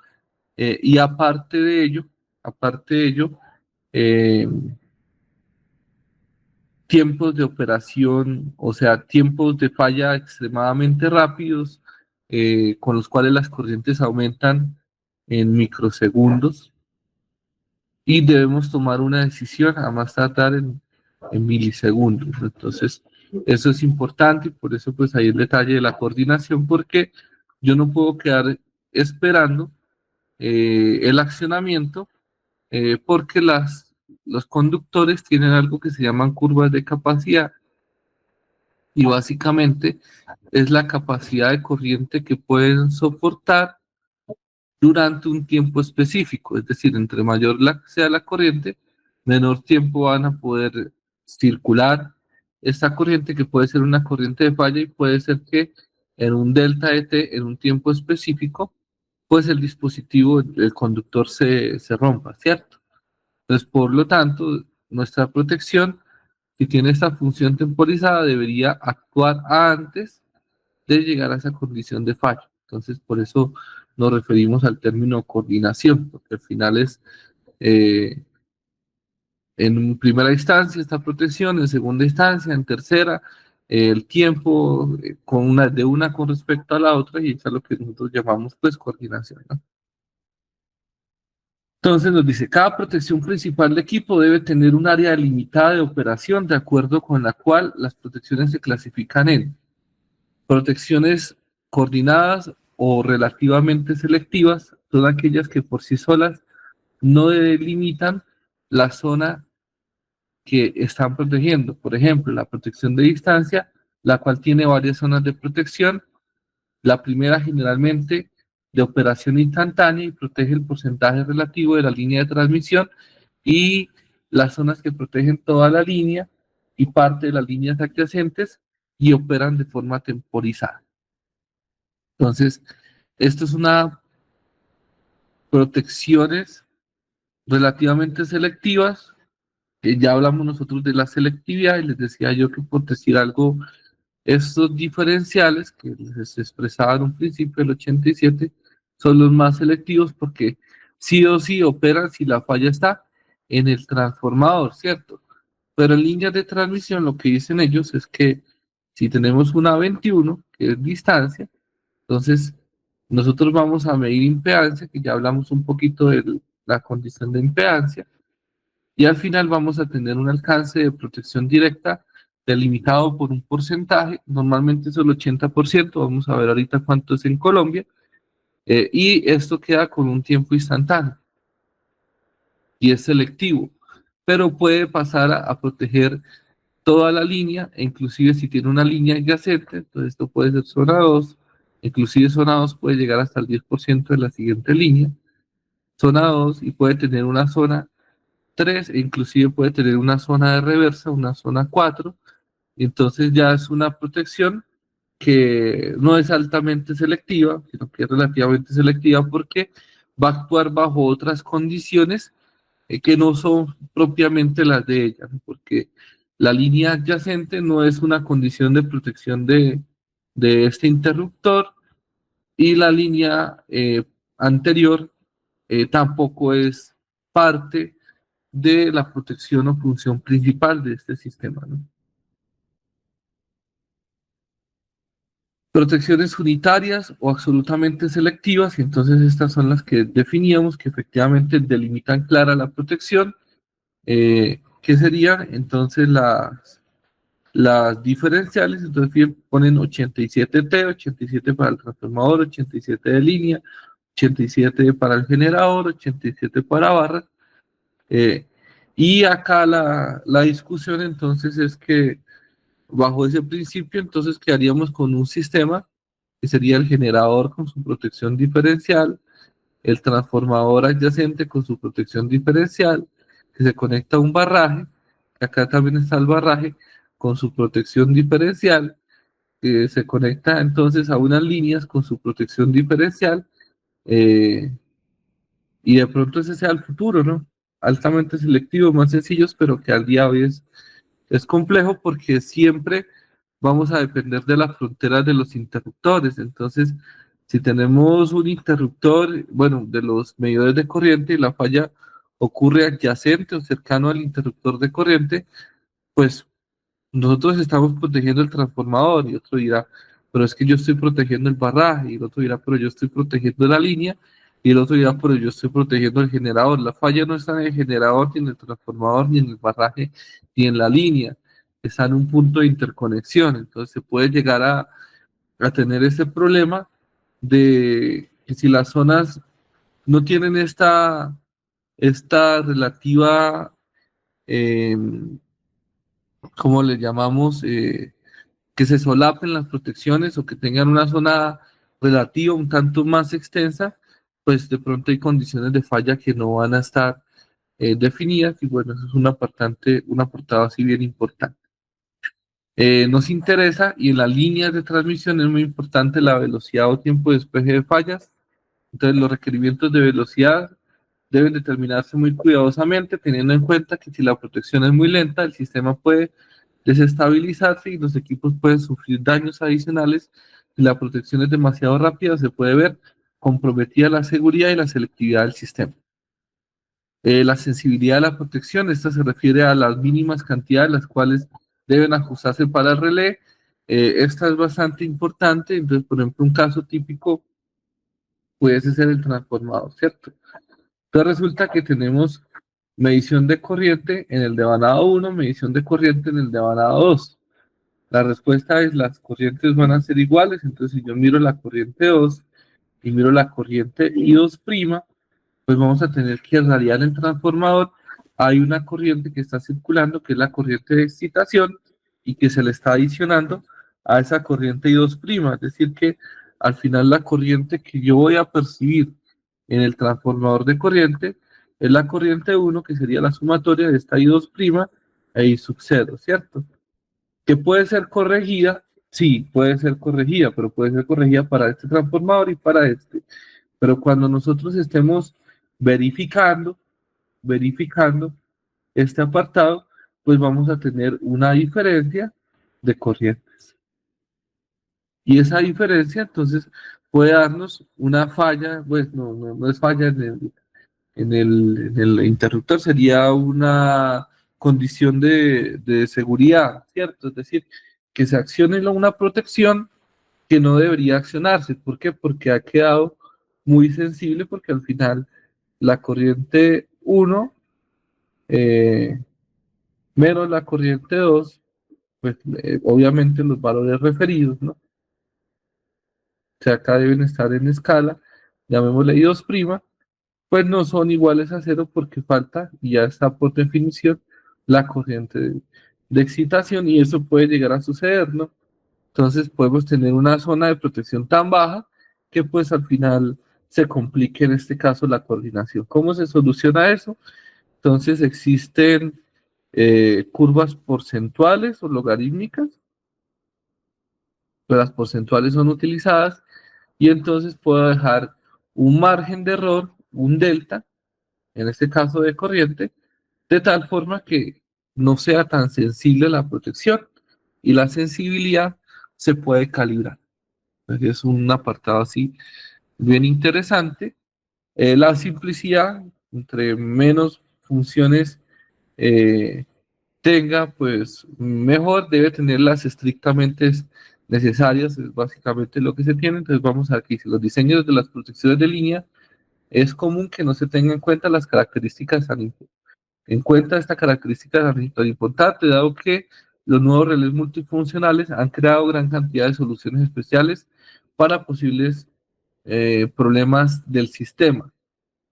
y aparte de ello, eh, tiempos de operación, o sea, tiempos de falla extremadamente rápidos, con los cuales las corrientes aumentan en microsegundos, y debemos tomar una decisión a más tardar en milisegundos. Entonces, eso es importante y por eso pues ahí el detalle de la coordinación, porque yo no puedo quedar esperando el accionamiento, porque los conductores tienen algo que se llaman curvas de capacidad, y básicamente es la capacidad de corriente que pueden soportar durante un tiempo específico. Es decir, entre mayor sea la corriente, menor tiempo van a poder circular esta corriente, que puede ser una corriente de falla y puede ser que en un delta de T, en un tiempo específico, pues el dispositivo, el conductor se rompa, ¿cierto? Entonces, por lo tanto, nuestra protección, si tiene esta función temporizada, debería actuar antes de llegar a esa condición de fallo. Entonces, por eso nos referimos al término coordinación, porque al final es, eh, en primera instancia esta protección, en segunda instancia, en tercera, el tiempo, de una con respecto a la otra, y eso es lo que nosotros llamamos pues coordinación, ¿no? Entonces nos dice, cada protección principal de equipo debe tener un área delimitada de operación, de acuerdo con la cual las protecciones se clasifican en protecciones coordinadas o relativamente selectivas. Son aquellas que por sí solas no delimitan la zona que están protegiendo. Por ejemplo, la protección de distancia, la cual tiene varias zonas de protección. La primera, generalmente de operación instantánea, y protege el porcentaje relativo de la línea de transmisión, y las zonas que protegen toda la línea y parte de las líneas adyacentes y operan de forma temporizada. Entonces, esto es una protecciones relativamente selectivas. Ya hablamos nosotros de la selectividad y les decía yo que, por decir algo, estos diferenciales que les expresaba en un principio, el 87, son los más selectivos porque sí o sí operan si la falla está en el transformador, ¿cierto? Pero en líneas de transmisión lo que dicen ellos es que si tenemos una 21, que es distancia, entonces nosotros vamos a medir impedancia, que ya hablamos un poquito de la condición de impedancia, y al final vamos a tener un alcance de protección directa delimitado por un porcentaje, normalmente es el 80%, vamos a ver ahorita cuánto es en Colombia, y esto queda con un tiempo instantáneo y es selectivo, pero puede pasar a proteger toda la línea, e inclusive si tiene una línea adyacente, entonces esto puede ser zona 2, inclusive zona 2 puede llegar hasta el 10% de la siguiente línea, zona 2, y puede tener una zona 3, e inclusive puede tener una zona de reversa, una zona 4. Entonces ya es una protección que no es altamente selectiva, sino que es relativamente selectiva, porque va a actuar bajo otras condiciones, que no son propiamente las de ella, ¿no? Porque la línea adyacente no es una condición de protección de este interruptor, y la línea anterior tampoco es parte de la protección o función principal de este sistema, ¿no? Protecciones unitarias o absolutamente selectivas, y entonces estas son las que definíamos, que efectivamente delimitan clara la protección, que serían entonces las diferenciales, entonces ponen 87T, 87 para el transformador, 87 de línea, 87 para el generador, 87 para barras. eh, y acá la discusión entonces es que bajo ese principio entonces quedaríamos con un sistema que sería el generador con su protección diferencial, el transformador adyacente con su protección diferencial, que se conecta a un barraje, que acá también está el barraje con su protección diferencial, que se conecta entonces a unas líneas con su protección diferencial, eh, y de pronto ese sea el futuro, ¿no? Altamente selectivos, más sencillos, pero que al día de hoy es complejo porque siempre vamos a depender de las fronteras de los interruptores. Entonces, si tenemos un interruptor, bueno, de los medidores de corriente y la falla ocurre adyacente o cercano al interruptor de corriente, pues nosotros estamos protegiendo el transformador y otro dirá, pero es que yo estoy protegiendo el barraje y el otro dirá, pero yo estoy protegiendo la línea y el otro dirá, pero yo estoy protegiendo el generador. La falla no está en el generador, ni en el transformador, ni en el barraje, ni en la línea. Está en un punto de interconexión. Entonces se puede llegar a tener ese problema de que si las zonas no tienen esta relativa, eh, ¿cómo le llamamos? Que se solapen las protecciones o que tengan una zona relativa un tanto más extensa, pues de pronto hay condiciones de falla que no van a estar definidas y bueno, eso es un apartado así bien importante. Nos interesa y en las líneas de transmisión es muy importante la velocidad o tiempo de despeje de fallas. Entonces los requerimientos de velocidad deben determinarse muy cuidadosamente, teniendo en cuenta que si la protección es muy lenta, el sistema puede desestabilizarse y los equipos pueden sufrir daños adicionales. Si la protección es demasiado rápida, se puede ver comprometida la seguridad y la selectividad del sistema. La sensibilidad de la protección, esta se refiere a las mínimas cantidades las cuales deben ajustarse para el relé. Esta es bastante importante, entonces, por ejemplo, un caso típico puede ser el transformador, ¿cierto? Entonces resulta que tenemos medición de corriente en el devanado 1, medición de corriente en el devanado 2. La respuesta es las corrientes van a ser iguales, entonces si yo miro la corriente 2 y miro la corriente I2', pues vamos a tener que radiar el transformador. Hay una corriente que está circulando, que es la corriente de excitación, y que se le está adicionando a esa corriente I2', es decir, que al final la corriente que yo voy a percibir en el transformador de corriente es la corriente 1, que sería la sumatoria de esta I2' e I sub 0, ¿cierto? Que puede ser corregida, sí, puede ser corregida, pero puede ser corregida para este transformador y para este. Pero cuando nosotros estemos verificando, verificando este apartado, pues vamos a tener una diferencia de corrientes. Y esa diferencia entonces puede darnos una falla, pues no es falla en el interruptor, sería una condición de seguridad, ¿cierto? Es decir, que se accione una protección que no debería accionarse. ¿Por qué? Porque ha quedado muy sensible, porque al final la corriente 1 menos la corriente 2, pues obviamente los valores referidos, ¿no? O sea, acá deben estar en escala, llamémosle I2', pues no son iguales a cero porque falta, y ya está por definición, la corriente de excitación y eso puede llegar a suceder, ¿no? Entonces podemos tener una zona de protección tan baja que pues al final se complique en este caso la coordinación. ¿Cómo se soluciona eso? Entonces existen curvas porcentuales o logarítmicas, pero las porcentuales son utilizadas y entonces puedo dejar un margen de error, un delta, en este caso de corriente, de tal forma que no sea tan sensible la protección y la sensibilidad se puede calibrar. Entonces, es un apartado así bien interesante. La simplicidad, entre menos funciones eh, tenga, pues mejor debe tener las estrictamente necesarias, es básicamente lo que se tiene. Entonces vamos aquí, si los diseños de las protecciones de línea es común que no se tengan en cuenta las características en cuenta esta característica tan importante, dado que los nuevos relés multifuncionales han creado gran cantidad de soluciones especiales para posibles problemas del sistema.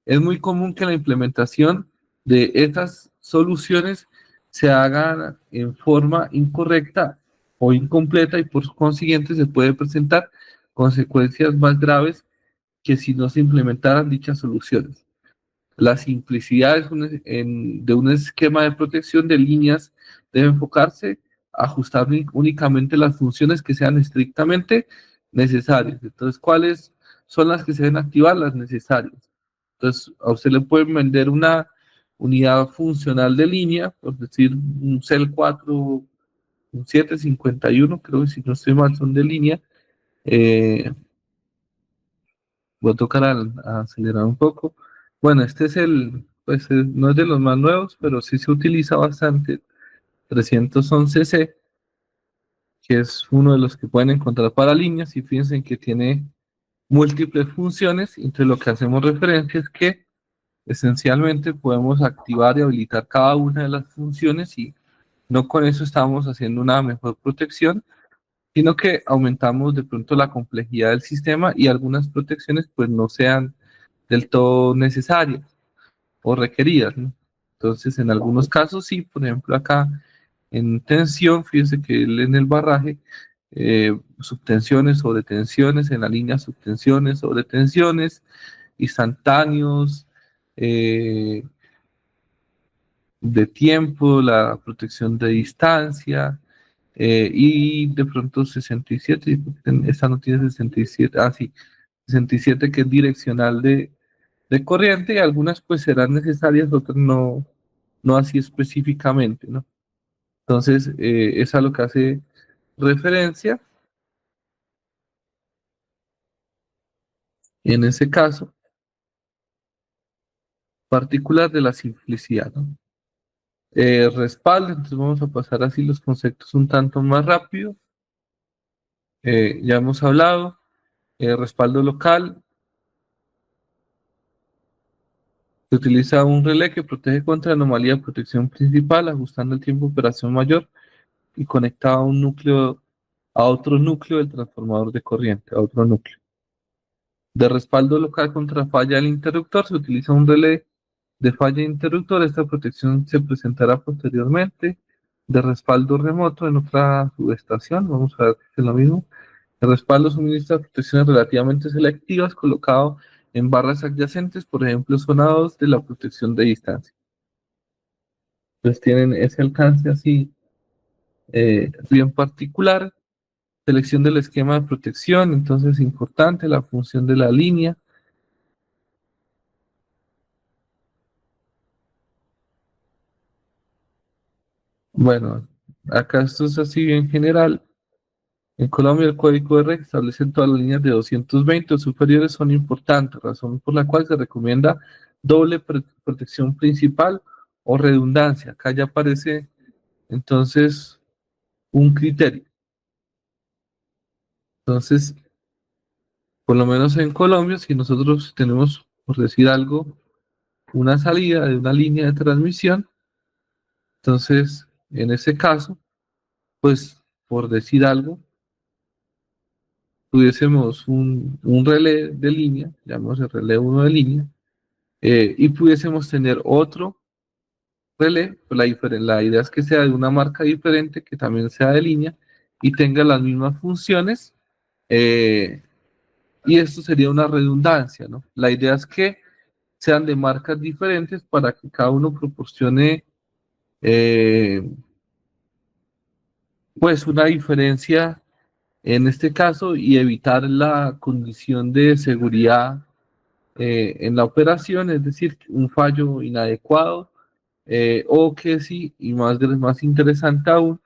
Es muy común que la implementación de estas soluciones se haga en forma incorrecta o incompleta y por consiguiente se puede presentar consecuencias más graves que si no se implementaran dichas soluciones. La simplicidad de un esquema de protección de líneas debe enfocarse a ajustar únicamente las funciones que sean estrictamente necesarias. Entonces, ¿cuáles son las que se deben activar? Las necesarias. Entonces, a usted le pueden vender una unidad funcional de línea, por decir un CEL 4, un 751, creo que si no estoy mal son de línea. Eh, Voy a tocar a acelerar un poco. Bueno, este es no es de los más nuevos, pero sí se utiliza bastante. 311C, que es uno de los que pueden encontrar para líneas, y fíjense que tiene múltiples funciones. Entre lo que hacemos referencia es que esencialmente podemos activar y habilitar cada una de las funciones y no con eso estamos haciendo una mejor protección, sino que aumentamos de pronto la complejidad del sistema y algunas protecciones pues no sean del todo necesarias o requeridas, ¿no? Entonces, en algunos casos sí, por ejemplo, acá en tensión, fíjense que en el barraje, subtensiones, sobretensiones, en la línea subtensiones, sobretensiones, instantáneos, eh, de tiempo, la protección de distancia, y de pronto 67, esta no tiene 67, sí, 67 que es direccional de corriente, y algunas pues serán necesarias, otras no, no así específicamente, ¿no? Entonces, es a lo que hace referencia en ese caso particular de la simplicidad, ¿no? Respaldo, entonces vamos a pasar así los conceptos un tanto más rápido. Ya hemos hablado, respaldo local, se utiliza un relé que protege contra anomalía de protección principal, ajustando el tiempo de operación mayor y conectado a un núcleo, a otro núcleo del transformador de corriente, a otro núcleo. De respaldo local contra falla del interruptor, se utiliza un relé de falla interruptor. Esta protección se presentará posteriormente. De respaldo remoto en otra subestación, vamos a ver si es lo mismo. El respaldo suministra protecciones relativamente selectivas colocado en barras adyacentes, por ejemplo, zonados de la protección de distancia. Entonces tienen ese alcance así bien particular. Selección del esquema de protección, entonces es importante la función de la línea. Bueno, acá esto es así bien general. En Colombia el código R que establece todas las líneas de 220 o superiores son importantes, razón por la cual se recomienda doble protección principal o redundancia. Acá ya aparece entonces un criterio. Entonces, por lo menos en Colombia, si nosotros tenemos, por decir algo, una salida de una línea de transmisión, entonces, en ese caso, pues, por decir algo, tuviésemos un relé de línea, llamamos el relé 1 de línea, y pudiésemos tener otro relé, pues la idea es que sea de una marca diferente, que también sea de línea y tenga las mismas funciones, eh, y esto sería una redundancia, ¿no? La idea es que sean de marcas diferentes para que cada uno proporcione, eh, pues, una diferencia en este caso y evitar la condición de seguridad en la operación, es decir, un fallo inadecuado, o que sí, y más interesante aún,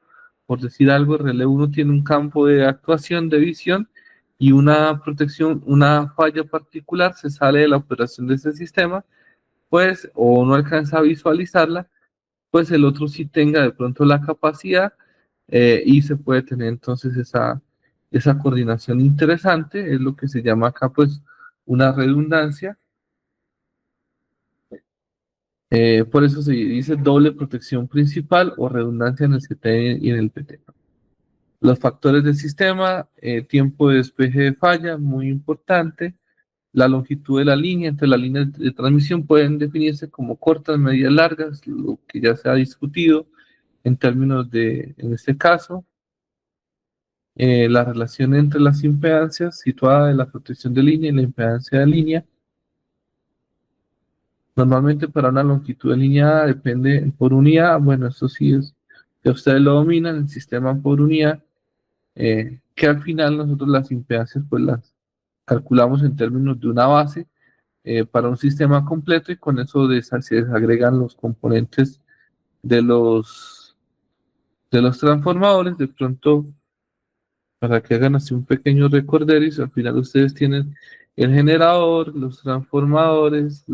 por decir algo, el relé 1 tiene un campo de actuación de visión y una protección, una falla particular se sale de la operación de ese sistema, pues, o no alcanza a visualizarla, pues el otro sí tenga de pronto la capacidad, y se puede tener entonces esa coordinación interesante, es lo que se llama acá pues una redundancia. Por eso se dice doble protección principal o redundancia en el CT y en el PT. Los factores del sistema, tiempo de despeje de falla, muy importante. La longitud de la línea, entre las líneas de transmisión pueden definirse como cortas, medias, largas, lo que ya se ha discutido en términos de, en este caso, la relación entre las impedancias situada en la protección de línea y la impedancia de línea. Normalmente para una longitud de línea depende por unidad, bueno, esto sí es que ustedes lo dominan, el sistema por unidad, que al final nosotros las impedancias pues las calculamos en términos de una base para un sistema completo y con eso se desagregan los componentes de los transformadores. De pronto, para que hagan así un pequeño recorderis, al final ustedes tienen el generador, los transformadores,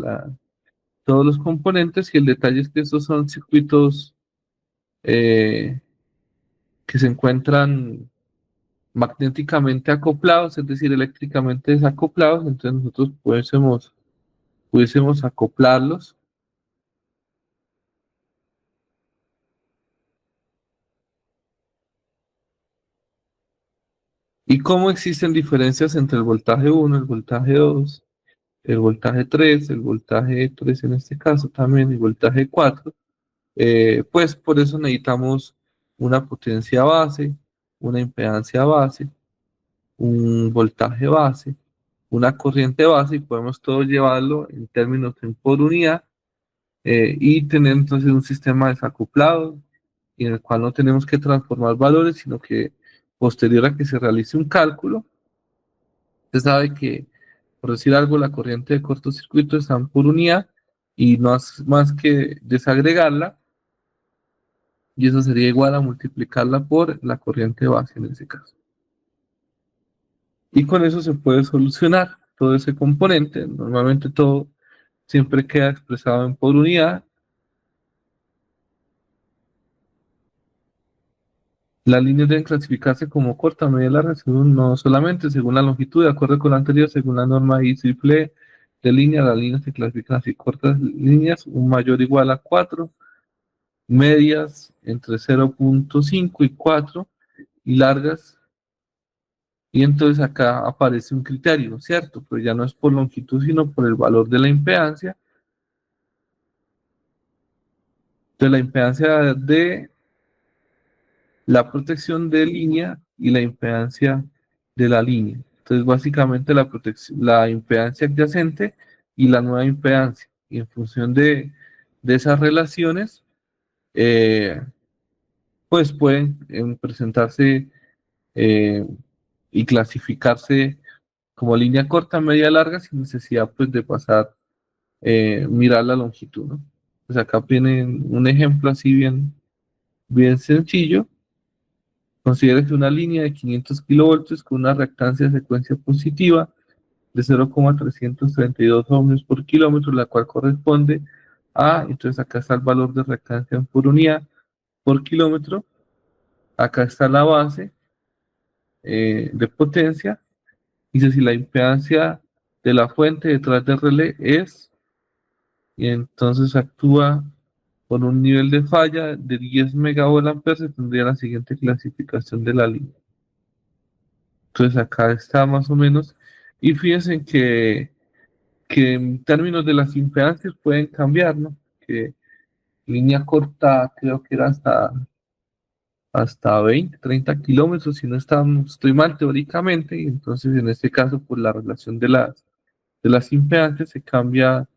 todos los componentes y el detalle es que estos son circuitos eh, que se encuentran magnéticamente acoplados, es decir, eléctricamente desacoplados, entonces nosotros pudiésemos acoplarlos. ¿Y cómo existen diferencias entre el voltaje 1, el voltaje 2, el voltaje 3, el voltaje 3 en este caso también, el voltaje 4? Pues por eso necesitamos una potencia base, una impedancia base, un voltaje base, una corriente base y podemos todo llevarlo en términos en por unidad y tener entonces un sistema desacoplado y en el cual no tenemos que transformar valores, sino que posterior a que se realice un cálculo, se sabe que, por decir algo, la corriente de cortocircuito está en por unidad y no es más que desagregarla y eso sería igual a multiplicarla por la corriente base en ese caso. Y con eso se puede solucionar todo ese componente. Normalmente todo siempre queda expresado en por unidad. Las líneas deben clasificarse como corta, media, larga, según, no solamente según la longitud, de acuerdo con la anterior, según la norma IEEE de línea, las líneas se clasifican así: cortas líneas, un mayor o igual a 4, medias entre 0,5 y 4, y largas, y entonces acá aparece un criterio, ¿cierto? Pero ya no es por longitud, sino por el valor de la impedancia de la protección de línea y la impedancia de la línea. Entonces, básicamente la impedancia adyacente y la nueva impedancia. Y en función de esas relaciones, eh, pues pueden presentarse eh, y clasificarse como línea corta, media, larga, sin necesidad pues de pasar, mirar la longitud, ¿no? Pues acá tienen un ejemplo así bien sencillo. Considere que una línea de 500 kilovoltios con una reactancia de secuencia positiva de 0,332 ohmios por kilómetro, la cual corresponde a, entonces acá está el valor de reactancia por unidad por kilómetro, acá está la base de potencia, dice si la impedancia de la fuente detrás del relé es, y entonces actúa con un nivel de falla de 10 megavoltampers, se tendría la siguiente clasificación de la línea. Entonces acá está más o menos. Y fíjense que en términos de las impedancias pueden cambiar, ¿no? Que línea corta creo que era hasta 20, 30 kilómetros, si no estoy mal teóricamente, y entonces en este caso, por la relación de las impedancias se cambia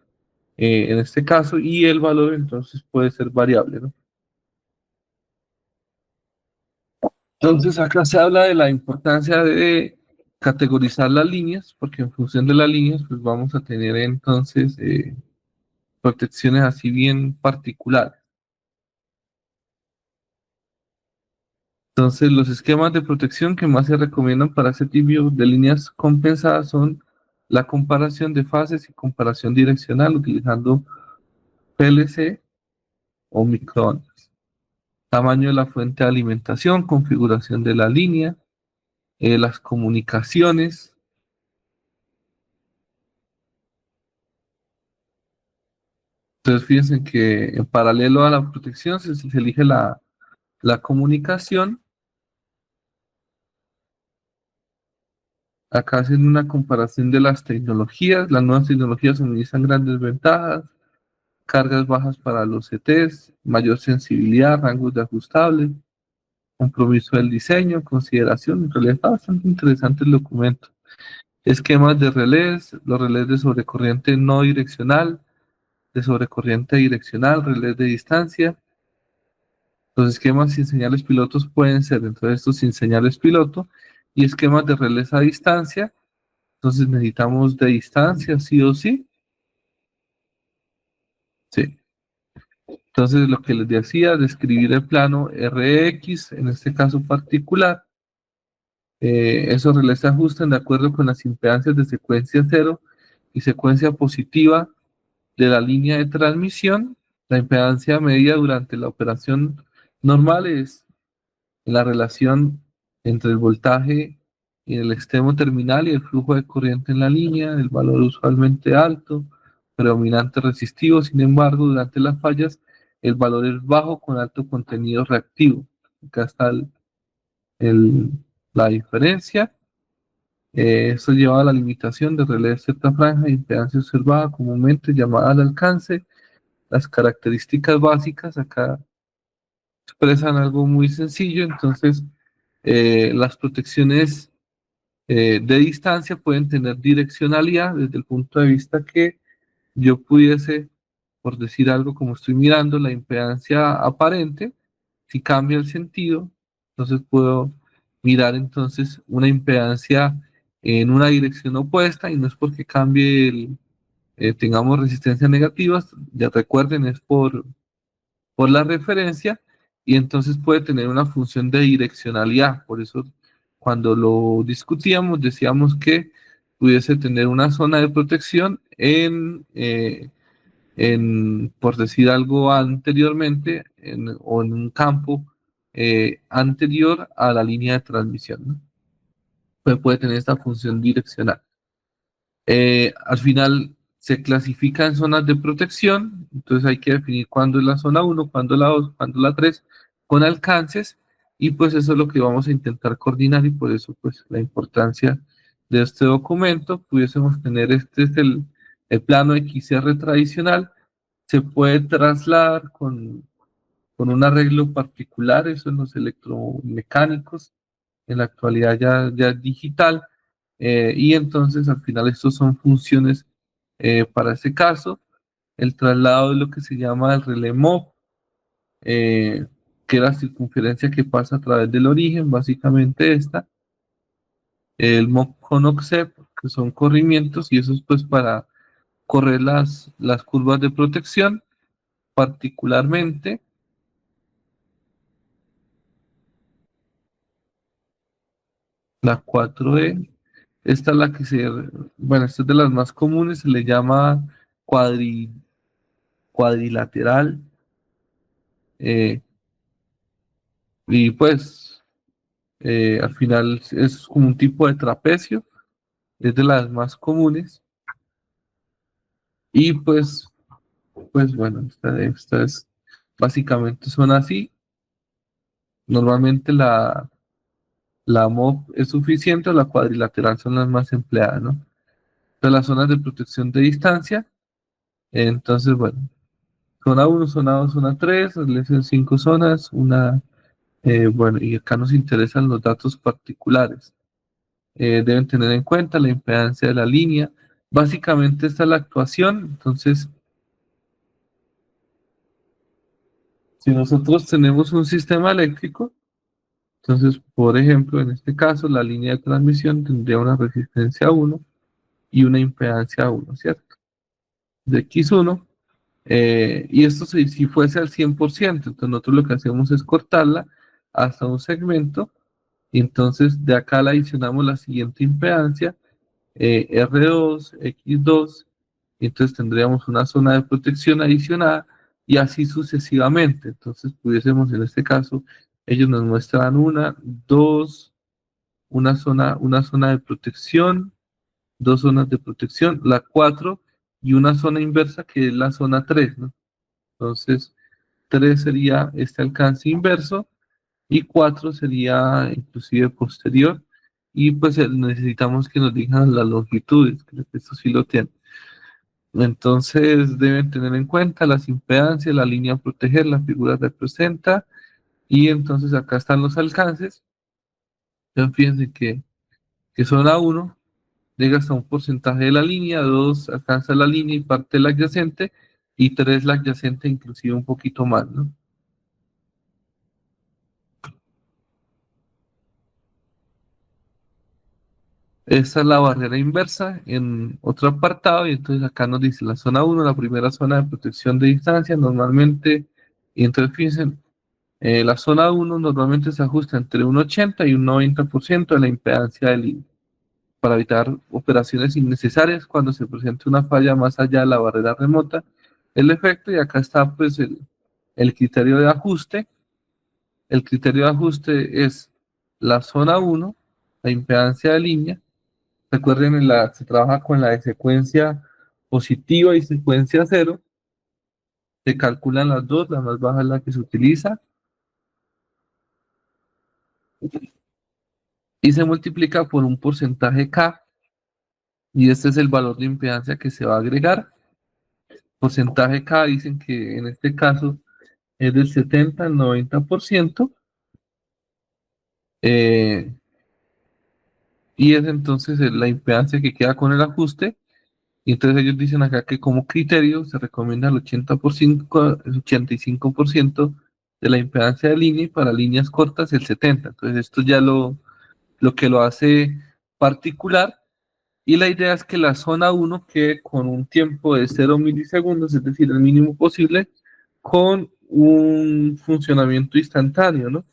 en este caso y el valor entonces puede ser variable, ¿no? Entonces acá se habla de la importancia de categorizar las líneas, porque en función de las líneas, pues vamos a tener entonces protecciones así bien particulares. Entonces, los esquemas de protección que más se recomiendan para este tipo de líneas compensadas son la comparación de fases y comparación direccional utilizando PLC o microondas. Tamaño de la fuente de alimentación, configuración de la línea, las comunicaciones. Entonces fíjense que en paralelo a la protección se elige la comunicación. Acá hacen una comparación de las tecnologías. Las nuevas tecnologías suministran grandes ventajas, cargas bajas para los CTs, mayor sensibilidad, rangos de ajustables, compromiso del diseño, consideración. En realidad está bastante interesante el documento. Esquemas de relés, los relés de sobrecorriente no direccional, de sobrecorriente direccional, relés de distancia. Los esquemas sin señales pilotos pueden ser entonces estos sin señales piloto y esquemas de relés a distancia. Entonces necesitamos de distancia, sí o sí. Sí. Entonces lo que les decía, describir el plano RX, en este caso particular, esos relés se ajustan de acuerdo con las impedancias de secuencia cero y secuencia positiva de la línea de transmisión. La impedancia medida durante la operación normal es la relación entre el voltaje en el extremo terminal y el flujo de corriente en la línea, el valor usualmente alto, predominante resistivo. Sin embargo, durante las fallas, el valor es bajo con alto contenido reactivo. Acá está el- la diferencia. Esto lleva a la limitación de relé de cierta franja de impedancia observada, comúnmente llamada al alcance. Las características básicas acá expresan algo muy sencillo. Entonces, las protecciones de distancia pueden tener direccionalidad desde el punto de vista que yo pudiese, por decir algo, como estoy mirando la impedancia aparente, si cambia el sentido, entonces puedo mirar entonces una impedancia en una dirección opuesta y no es porque cambie tengamos resistencias negativas, ya recuerden, es por la referencia y entonces puede tener una función de direccionalidad. Por eso cuando lo discutíamos decíamos que pudiese tener una zona de protección por decir algo anteriormente, o en un campo anterior a la línea de transmisión, ¿no? Puede tener esta función direccional. Al final se clasifica en zonas de protección, entonces hay que definir cuándo es la zona uno, cuándo la 2, cuándo la 3, con alcances, y pues eso es lo que vamos a intentar coordinar y por eso pues la importancia de este documento. Pudiésemos tener, este es el plano XR tradicional, se puede trasladar con un arreglo particular, eso en los electromecánicos, en la actualidad ya es digital, y entonces al final estos son funciones para este caso, el traslado de lo que se llama el relé MOV, eh, que es la circunferencia que pasa a través del origen, básicamente esta, el MOV con OCSEP, que son corrimientos, y eso es pues para correr las curvas de protección, particularmente la 4E. Esta es la que bueno, esta es de las más comunes, se le llama cuadrilateral, eh, y pues al final es como un tipo de trapecio, es de las más comunes, y pues bueno, esta es, básicamente son así. Normalmente la MOV es suficiente, o la cuadrilateral son las más empleadas, ¿no? Entonces las zonas de protección de distancia, entonces bueno, zona uno, zona 2, zona 3, establecen 5 zonas, bueno, y acá nos interesan los datos particulares. Deben tener en cuenta la impedancia de la línea. Básicamente esta es la actuación. Entonces, si nosotros tenemos un sistema eléctrico, entonces, por ejemplo, en este caso, la línea de transmisión tendría una resistencia 1 y una impedancia 1, ¿cierto? De X1. Y esto si fuese al 100%, entonces nosotros lo que hacemos es cortarla hasta un segmento y entonces de acá le adicionamos la siguiente impedancia, R2, X2, y entonces tendríamos una zona de protección adicionada y así sucesivamente. Entonces pudiésemos en este caso, ellos nos muestran dos, una zona de protección, dos zonas de protección, la 4 y una zona inversa que es la zona 3, ¿no? Entonces, 3 sería este alcance inverso y 4 sería inclusive posterior. Y pues necesitamos que nos digan las longitudes, creo que esto sí lo tiene. Entonces deben tener en cuenta las impedancias, la línea a proteger, la figura representa, y entonces acá están los alcances. Entonces fíjense que zona 1 llega hasta un porcentaje de la línea, 2 alcanza la línea y parte la adyacente, y 3 la adyacente inclusive un poquito más, ¿no? Esta es la barrera inversa en otro apartado, y entonces acá nos dice la zona 1, la primera zona de protección de distancia, normalmente, y entonces fíjense, la zona 1 normalmente se ajusta entre un 80 y un 90% de la impedancia del línea, para evitar operaciones innecesarias cuando se presente una falla más allá de la barrera remota, el efecto, y acá está pues el criterio de ajuste. El criterio de ajuste es la zona 1, la impedancia de línea. Recuerden, se trabaja con la de secuencia positiva y secuencia cero. Se calculan las dos, la más baja es la que se utiliza, y se multiplica por un porcentaje K, y este es el valor de impedancia que se va a agregar. Porcentaje K dicen que en este caso es del 70 al 90%, eh, y es entonces la impedancia que queda con el ajuste. Y entonces ellos dicen acá que como criterio se recomienda el 80%, el 85% de la impedancia de línea, y para líneas cortas el 70%. Entonces esto ya lo que lo hace particular, y la idea es que la zona 1 quede con un tiempo de 0 milisegundos, es decir, el mínimo posible, con un funcionamiento instantáneo, ¿no?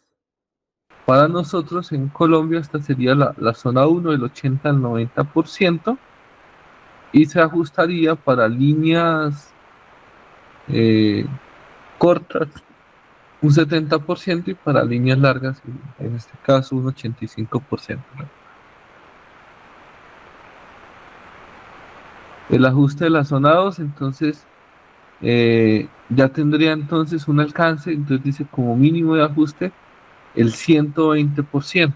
Para nosotros en Colombia esta sería la zona 1 del 80 al 90%, y se ajustaría para líneas eh, cortas un 70%, y para líneas largas, en este caso, un 85%, ¿no? El ajuste de la zona 2 entonces, ya tendría entonces un alcance, entonces dice como mínimo de ajuste el 120%.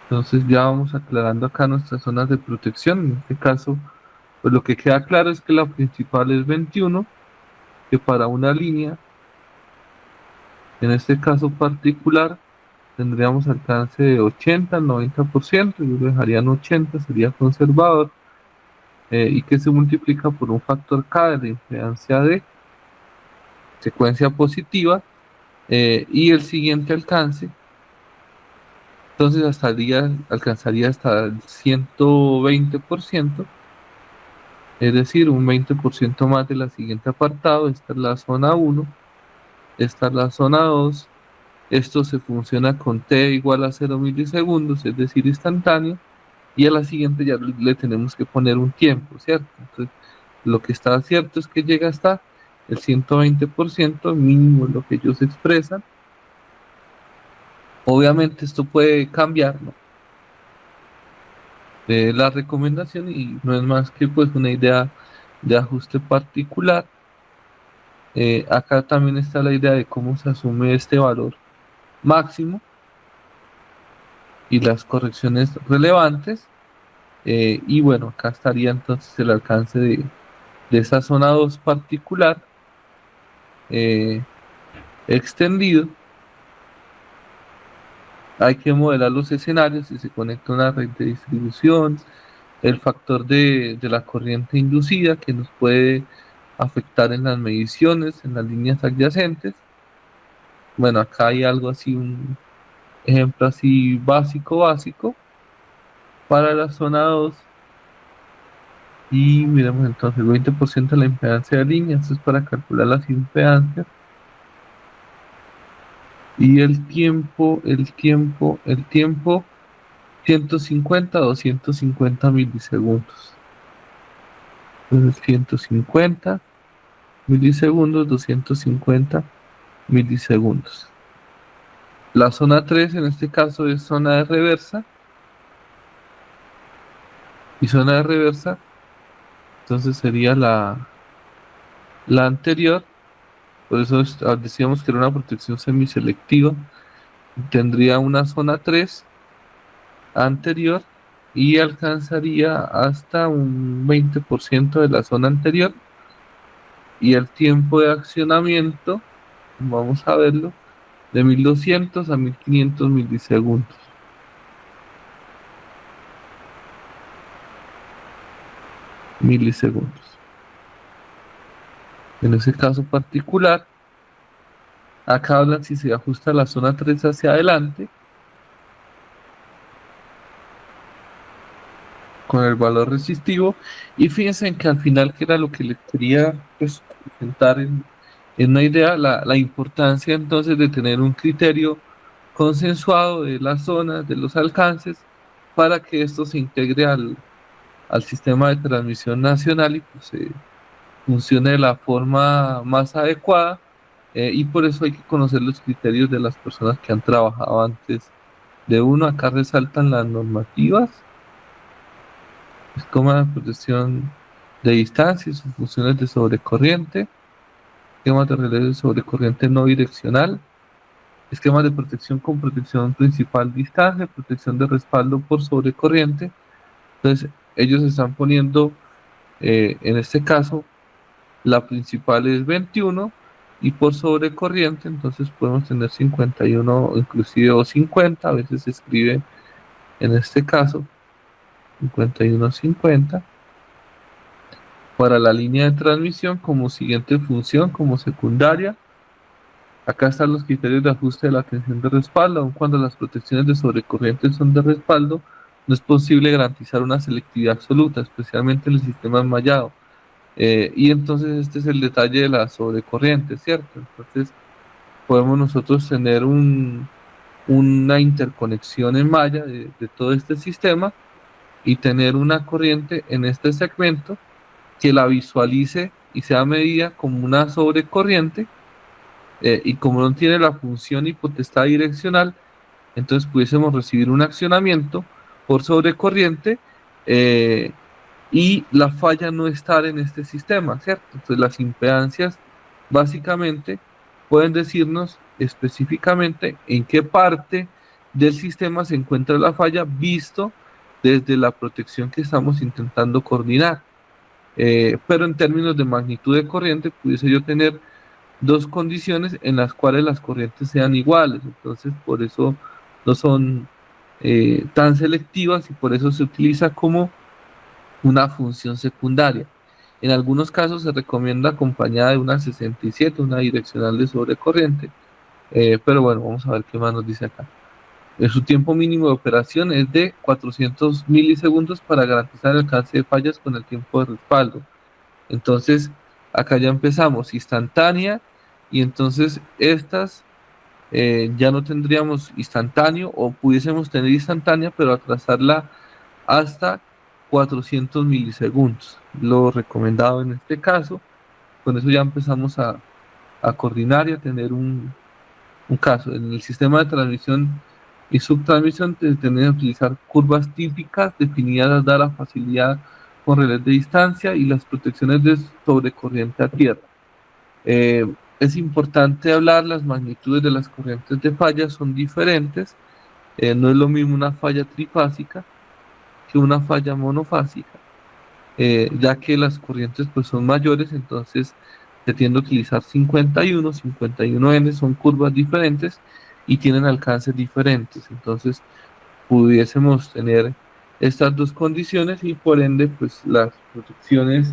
Entonces ya vamos aclarando acá nuestras zonas de protección. En este caso, pues lo que queda claro es que la principal es 21, que para una línea, en este caso particular, tendríamos alcance de 80 al 90%, yo lo dejaría en 80, sería conservador, y que se multiplica por un factor K de la impedancia de secuencia positiva, y el siguiente alcance, entonces alcanzaría hasta el 120%, es decir, un 20% más de la siguiente apartado. Esta es la zona 1, esta es la zona 2, esto se funciona con t igual a 0 milisegundos, es decir, instantáneo, y a la siguiente ya le tenemos que poner un tiempo, ¿cierto? Entonces, lo que está cierto es que llega hasta el 120% mínimo, lo que ellos expresan. Obviamente esto puede cambiar, ¿no? La recomendación, y no es más que pues una idea de ajuste particular. Acá también está la idea de cómo se asume este valor máximo y las correcciones relevantes. Y bueno, acá estaría entonces el alcance de esa zona 2 particular, eh, extendido. Hay que modelar los escenarios si se conecta una red de distribución, el factor de la corriente inducida que nos puede afectar en las mediciones, en las líneas adyacentes. Bueno, acá hay algo así, un ejemplo así básico para la zona 2. Y miremos entonces, el 20% de la impedancia de línea, esto es para calcular las impedancias. Y el tiempo, 150 a 250 milisegundos. Entonces, 150 milisegundos, 250 milisegundos. La zona 3 en este caso es zona de reversa. Y zona de reversa Entonces sería la anterior. Por eso decíamos que era una protección semiselectiva. Tendría una zona 3 anterior y alcanzaría hasta un 20% de la zona anterior. Y el tiempo de accionamiento, vamos a verlo, de 1200 a 1500 milisegundos. Milisegundos. En ese caso particular, acá hablan si se ajusta la zona 3 hacia adelante con el valor resistivo. Y fíjense en que al final, que era lo que les quería pues, presentar en una idea, la importancia entonces de tener un criterio consensuado de las zonas, de los alcances, para que esto se integre al sistema de transmisión nacional y pues, funcione de la forma más adecuada. Y por eso hay que conocer los criterios de las personas que han trabajado antes de uno. Acá resaltan las normativas, esquema de protección de distancia y sus funciones de sobrecorriente, esquemas de relé de sobrecorriente no direccional, esquemas de protección con protección principal distancia, protección de respaldo por sobrecorriente. Entonces, ellos están poniendo, en este caso, la principal es 21 y por sobrecorriente, entonces podemos tener 51 inclusive o 50, a veces se escribe en este caso 51-50 para la línea de transmisión como siguiente función, como secundaria. Acá están los criterios de ajuste de la tensión de respaldo. Aun cuando las protecciones de sobrecorriente son de respaldo, no es posible garantizar una selectividad absoluta, especialmente en el sistema enmallado. Y entonces este es el detalle de la sobrecorriente, ¿cierto? Entonces podemos nosotros tener una interconexión en malla de todo este sistema y tener una corriente en este segmento que la visualice y sea medida como una sobrecorriente, y como no tiene la función y potestad direccional, entonces pudiésemos recibir un accionamiento por sobrecorriente, eh, y la falla no estar en este sistema, ¿cierto? Entonces las impedancias básicamente pueden decirnos específicamente en qué parte del sistema se encuentra la falla visto desde la protección que estamos intentando coordinar. Pero en términos de magnitud de corriente, pudiese yo tener dos condiciones en las cuales las corrientes sean iguales. Entonces, por eso no son tan selectivas y por eso se utiliza como una función secundaria. En algunos casos se recomienda acompañada de una 67, una direccional de sobrecorriente. Pero bueno, vamos a ver qué más nos dice acá. Su tiempo mínimo de operación es de 400 milisegundos para garantizar el alcance de fallas con el tiempo de respaldo. Entonces, acá ya empezamos instantánea y entonces estas, ya no tendríamos instantáneo o pudiésemos tener instantánea, pero atrasarla hasta 400 milisegundos. Lo recomendado en este caso, con eso ya empezamos a coordinar y a tener un caso. En el sistema de transmisión y subtransmisión se tienden a utilizar curvas típicas definidas a dar a facilidad con relés de distancia y las protecciones de sobrecorriente a tierra. Es importante hablar, las magnitudes de las corrientes de falla son diferentes. No es lo mismo una falla trifásica que una falla monofásica, ya que las corrientes pues son mayores, entonces se tiende a utilizar 51, 51N, son curvas diferentes y tienen alcances diferentes. Entonces pudiésemos tener estas dos condiciones y por ende pues las protecciones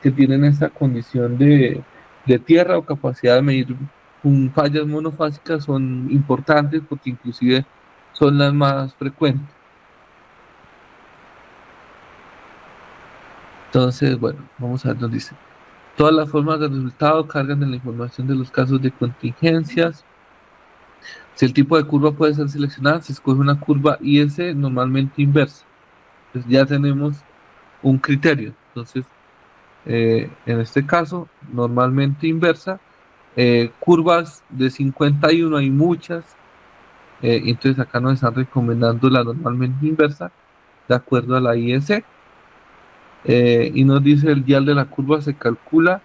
que tienen esta condición de tierra o capacidad de medir fallas monofásicas son importantes porque inclusive son las más frecuentes. Entonces, bueno, vamos a ver, nos dice. Todas las formas de resultado cargan en la información de los casos de contingencias. Si el tipo de curva puede ser seleccionada, se escoge una curva IS normalmente inversa. Pues ya tenemos un criterio. Entonces, en este caso, normalmente inversa. Curvas de 51 hay muchas. Entonces acá nos están recomendando la normalmente inversa de acuerdo a la IS. y nos dice el dial de la curva se calcula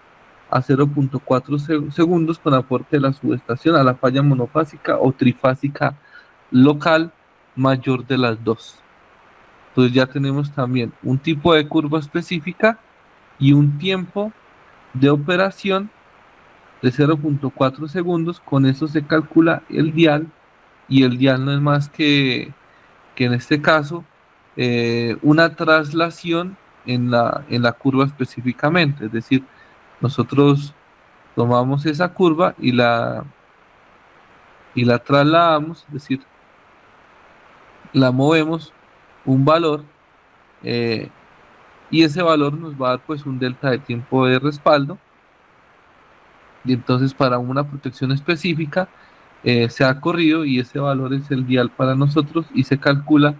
a 0.4 segundos con aporte de la subestación a la falla monofásica o trifásica local mayor de las dos. Entonces ya tenemos también un tipo de curva específica y un tiempo de operación de 0.4 segundos. Con eso se calcula el dial, y el dial no es más que en este caso una traslación en la curva específicamente. Es decir, nosotros tomamos esa curva y la trasladamos, es decir, la movemos un valor, eh, y ese valor nos va a dar pues un delta de tiempo de respaldo. Y entonces para una protección específica se ha corrido, y ese valor es el dial para nosotros, y se calcula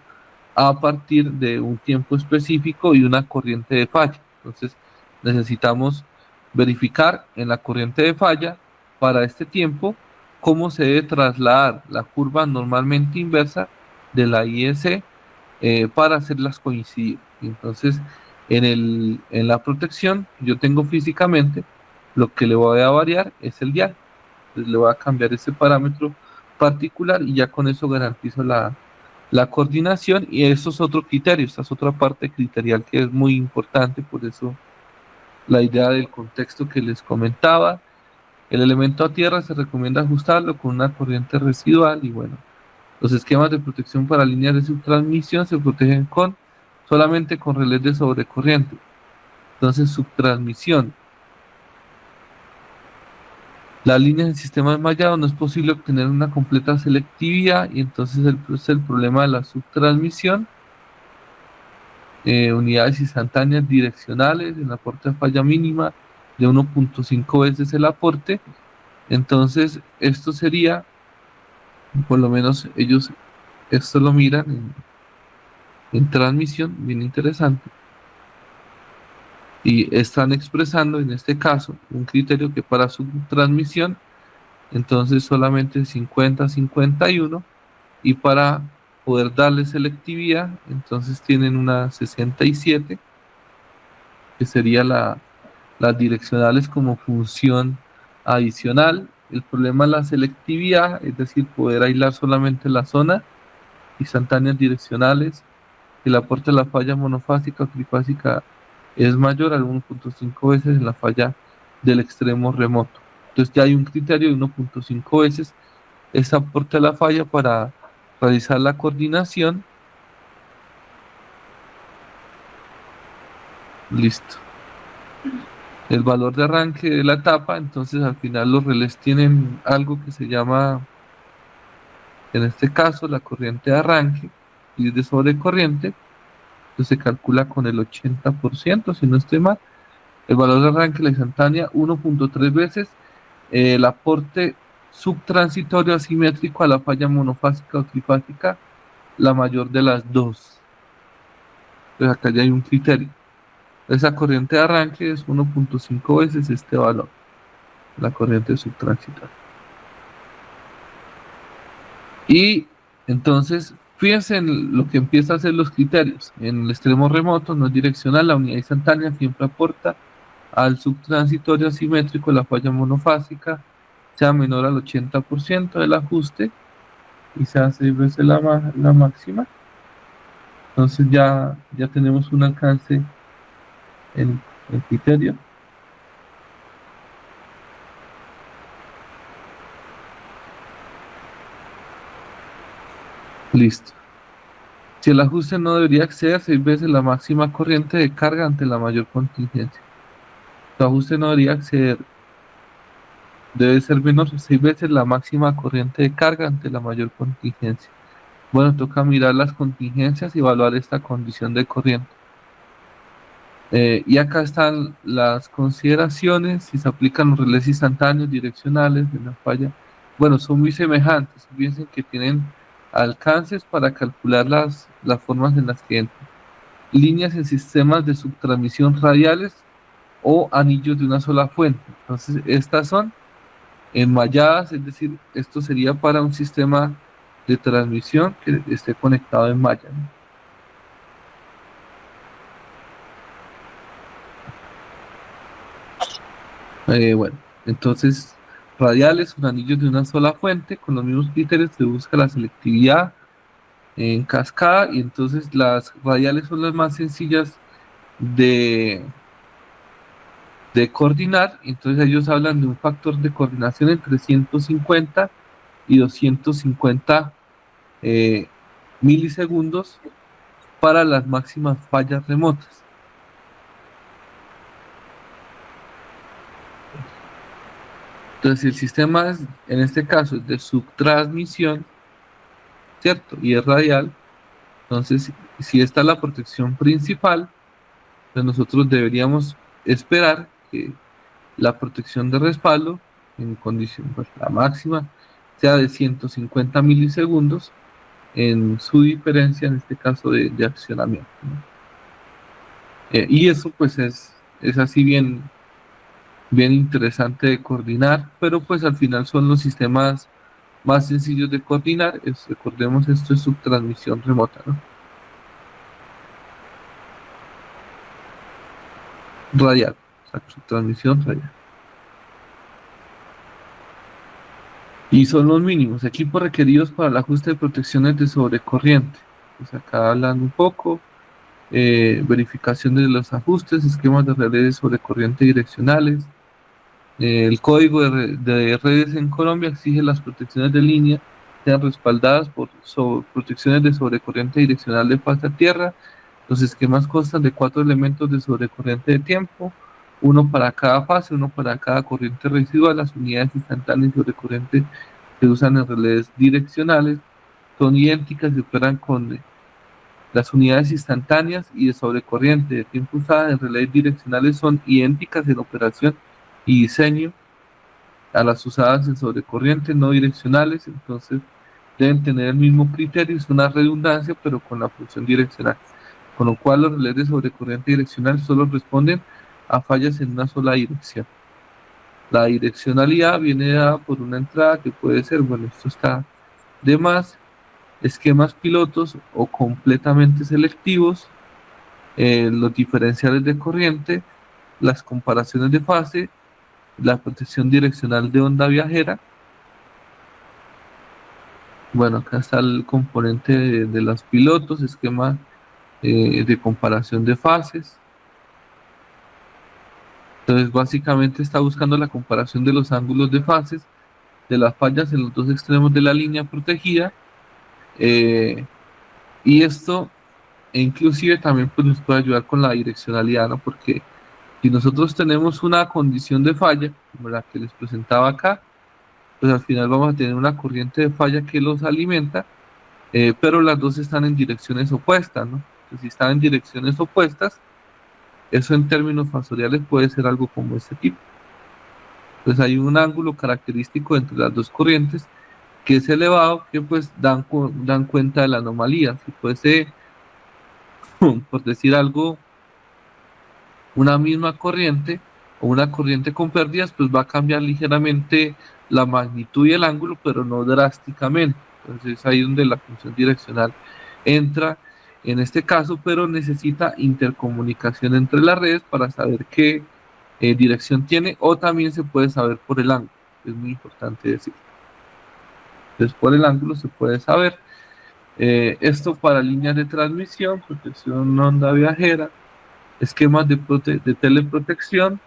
a partir de un tiempo específico y una corriente de falla. Entonces necesitamos verificar en la corriente de falla para este tiempo cómo se debe trasladar la curva normalmente inversa de la IEC para hacerlas coincidir. Y entonces en la protección yo tengo físicamente lo que le voy a variar es el dial. Entonces le voy a cambiar ese parámetro particular y ya con eso garantizo la coordinación. Y eso es otro criterio, esta es otra parte criterial que es muy importante. Por eso la idea del contexto que les comentaba. El elemento a tierra se recomienda ajustarlo con una corriente residual. Y bueno, los esquemas de protección para líneas de subtransmisión se protegen solamente con relés de sobrecorriente. Entonces, subtransmisión. Las líneas del sistema enmallado no es posible obtener una completa selectividad, y entonces es el problema de la subtransmisión. Unidades instantáneas direccionales, el aporte de falla mínima de 1.5 veces el aporte. Entonces, esto sería, por lo menos ellos esto lo miran en transmisión, bien interesante, y están expresando en este caso un criterio que para su transmisión, entonces solamente 50-51, y para poder darle selectividad, entonces tienen una 67, que sería las direccionales como función adicional. El problema es la selectividad, es decir, poder aislar solamente la zona, instantáneas direccionales. El aporte de la falla monofásica o trifásica es mayor a 1.5 veces en la falla del extremo remoto. Entonces ya hay un criterio de 1.5 veces ese aporte a la falla para realizar la coordinación. Listo. El valor de arranque de la etapa, entonces al final los relés tienen algo que se llama, en este caso, la corriente de arranque, y es de sobrecorriente, entonces se calcula con el 80%, si no estoy mal. El valor de arranque, la instantánea, 1.3 veces el aporte subtransitorio asimétrico a la falla monofásica o trifásica, la mayor de las dos. Entonces acá ya hay un criterio. Esa corriente de arranque es 1.5 veces este valor, la corriente subtransitoria. Y entonces, fíjense en lo que empieza a hacer los criterios. En el extremo remoto no es direccional, la unidad instantánea siempre aporta al subtransitorio asimétrico la falla monofásica sea menor al 80% del ajuste y sea 6 veces la máxima. Entonces ya tenemos un alcance en el criterio. Listo. Si el ajuste no debería exceder 6 veces la máxima corriente de carga ante la mayor contingencia. Tu ajuste no debería exceder, debe ser menor a 6 veces la máxima corriente de carga ante la mayor contingencia. Bueno, toca mirar las contingencias y evaluar esta condición de corriente. Y acá están las consideraciones, si se aplican los relés instantáneos direccionales de la falla. Bueno, son muy semejantes. Fíjense que tienen alcances para calcular las formas en las que entran. Líneas en sistemas de subtransmisión radiales o anillos de una sola fuente. Entonces, estas son enmalladas, es decir, esto sería para un sistema de transmisión que esté conectado en malla, ¿no? Bueno, entonces, radiales son anillos de una sola fuente, con los mismos criterios se busca la selectividad en cascada, y entonces las radiales son las más sencillas de, de coordinar. Entonces ellos hablan de un factor de coordinación entre 150 y 250 eh, milisegundos para las máximas fallas remotas. Entonces, si el sistema es, en este caso, es de subtransmisión, ¿cierto? Y es radial. Entonces, si esta es la protección principal, pues nosotros deberíamos esperar que la protección de respaldo, en condición, pues la máxima, sea de 150 milisegundos en su diferencia, en este caso, de accionamiento, ¿no? Y eso, pues, es así bien interesante de coordinar, pero pues al final son los sistemas más sencillos de coordinar. Recordemos, esto es subtransmisión remota, ¿no? Radial, o sea, subtransmisión radial. Y son los mínimos, equipos requeridos para el ajuste de protecciones de sobrecorriente. Pues acá hablan un poco, verificación de los ajustes, esquemas de redes de sobrecorriente direccionales. El código de redes en Colombia exige las protecciones de línea sean respaldadas por protecciones de sobrecorriente direccional de fase a tierra. Los esquemas constan de 4 elementos de sobrecorriente de tiempo, uno para cada fase, uno para cada corriente residual. Las unidades instantáneas y sobrecorriente se usan en relés direccionales, son idénticas y operan con las unidades instantáneas y de sobrecorriente de tiempo usadas en relés direccionales son idénticas en operación y diseño a las usadas en sobrecorriente no direccionales. Entonces deben tener el mismo criterio, es una redundancia, pero con la función direccional. Con lo cual los relés de sobrecorriente direccional solo responden a fallas en una sola dirección. La direccionalidad viene dada por una entrada que puede ser, bueno, esto está de más, esquemas pilotos o completamente selectivos, los diferenciales de corriente, las comparaciones de fase, la protección direccional de onda viajera. Bueno, acá está el componente de los pilotos, esquema de comparación de fases. Entonces, básicamente está buscando la comparación de los ángulos de fases de las fallas en los dos extremos de la línea protegida. eh, y esto, inclusive, también pues, nos puede ayudar con la direccionalidad, ¿no? Porque si nosotros tenemos una condición de falla, como la que les presentaba acá, pues al final vamos a tener una corriente de falla que los alimenta, pero las dos están en direcciones opuestas, ¿no? Entonces, si están en direcciones opuestas, eso en términos fasoriales puede ser algo como este tipo. Pues hay un ángulo característico entre las dos corrientes que es elevado, que pues dan cuenta de la anomalía. Si fuese, por decir algo, una misma corriente o una corriente con pérdidas, pues va a cambiar ligeramente la magnitud y el ángulo, pero no drásticamente. Entonces ahí donde la función direccional entra en este caso, pero necesita intercomunicación entre las redes para saber qué dirección tiene, o también se puede saber por el ángulo, es muy importante decir. Entonces por el ángulo se puede saber. Esto para líneas de transmisión, protección onda viajera, esquemas de teleprotección.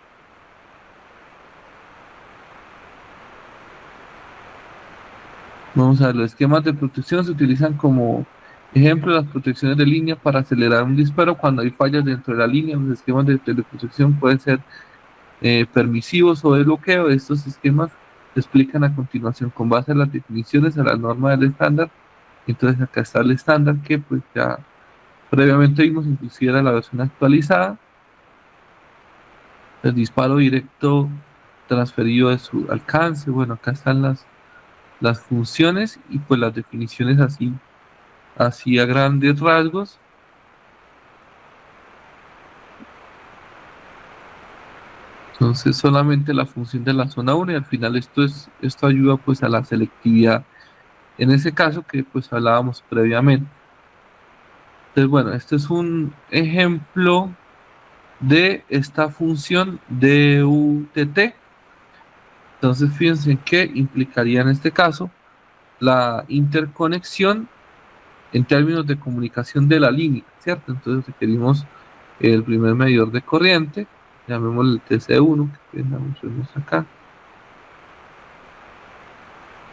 Vamos a ver, los esquemas de protección se utilizan como ejemplo las protecciones de línea para acelerar un disparo cuando hay fallas dentro de la línea. Los esquemas de teleprotección pueden ser permisivos o de bloqueo. Estos esquemas se explican a continuación con base en las definiciones a la norma del estándar. Entonces acá está el estándar que pues ya previamente vimos, inclusive era la versión actualizada. El disparo directo transferido de su alcance. Bueno, acá están las funciones y pues las definiciones así a grandes rasgos. Entonces solamente la función de la zona 1 y al final esto ayuda pues a la selectividad. En ese caso que pues hablábamos previamente. Entonces bueno, este es un ejemplo de esta función de UTT. Entonces, fíjense que implicaría en este caso la interconexión en términos de comunicación de la línea, ¿cierto? Entonces requerimos el primer medidor de corriente, llamémosle el TC1, que vemos acá,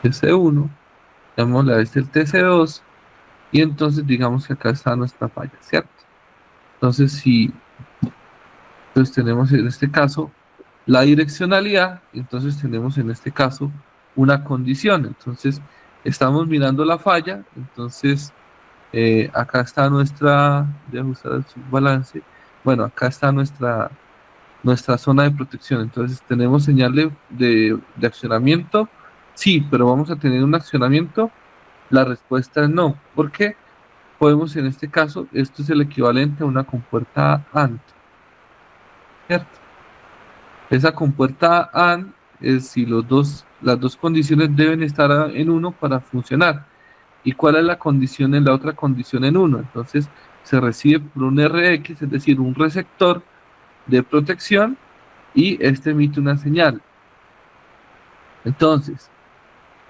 TC1, llamémosle a este el TC2, y entonces digamos que acá está nuestra falla, ¿cierto? Entonces, si entonces tenemos en este caso la direccionalidad, entonces tenemos en este caso una condición, entonces estamos mirando la falla, entonces acá está nuestra, de ajustar el subbalance, bueno, acá está nuestra zona de protección, entonces tenemos señal de accionamiento, sí, pero vamos a tener un accionamiento, la respuesta es no, ¿por qué? Podemos en este caso, esto es el equivalente a una compuerta AND, ¿cierto? Esa compuerta AND es si las dos condiciones deben estar en uno para funcionar. ¿Y cuál es la condición en la otra condición en uno? Entonces se recibe por un RX, es decir, un receptor de protección y este emite una señal. Entonces,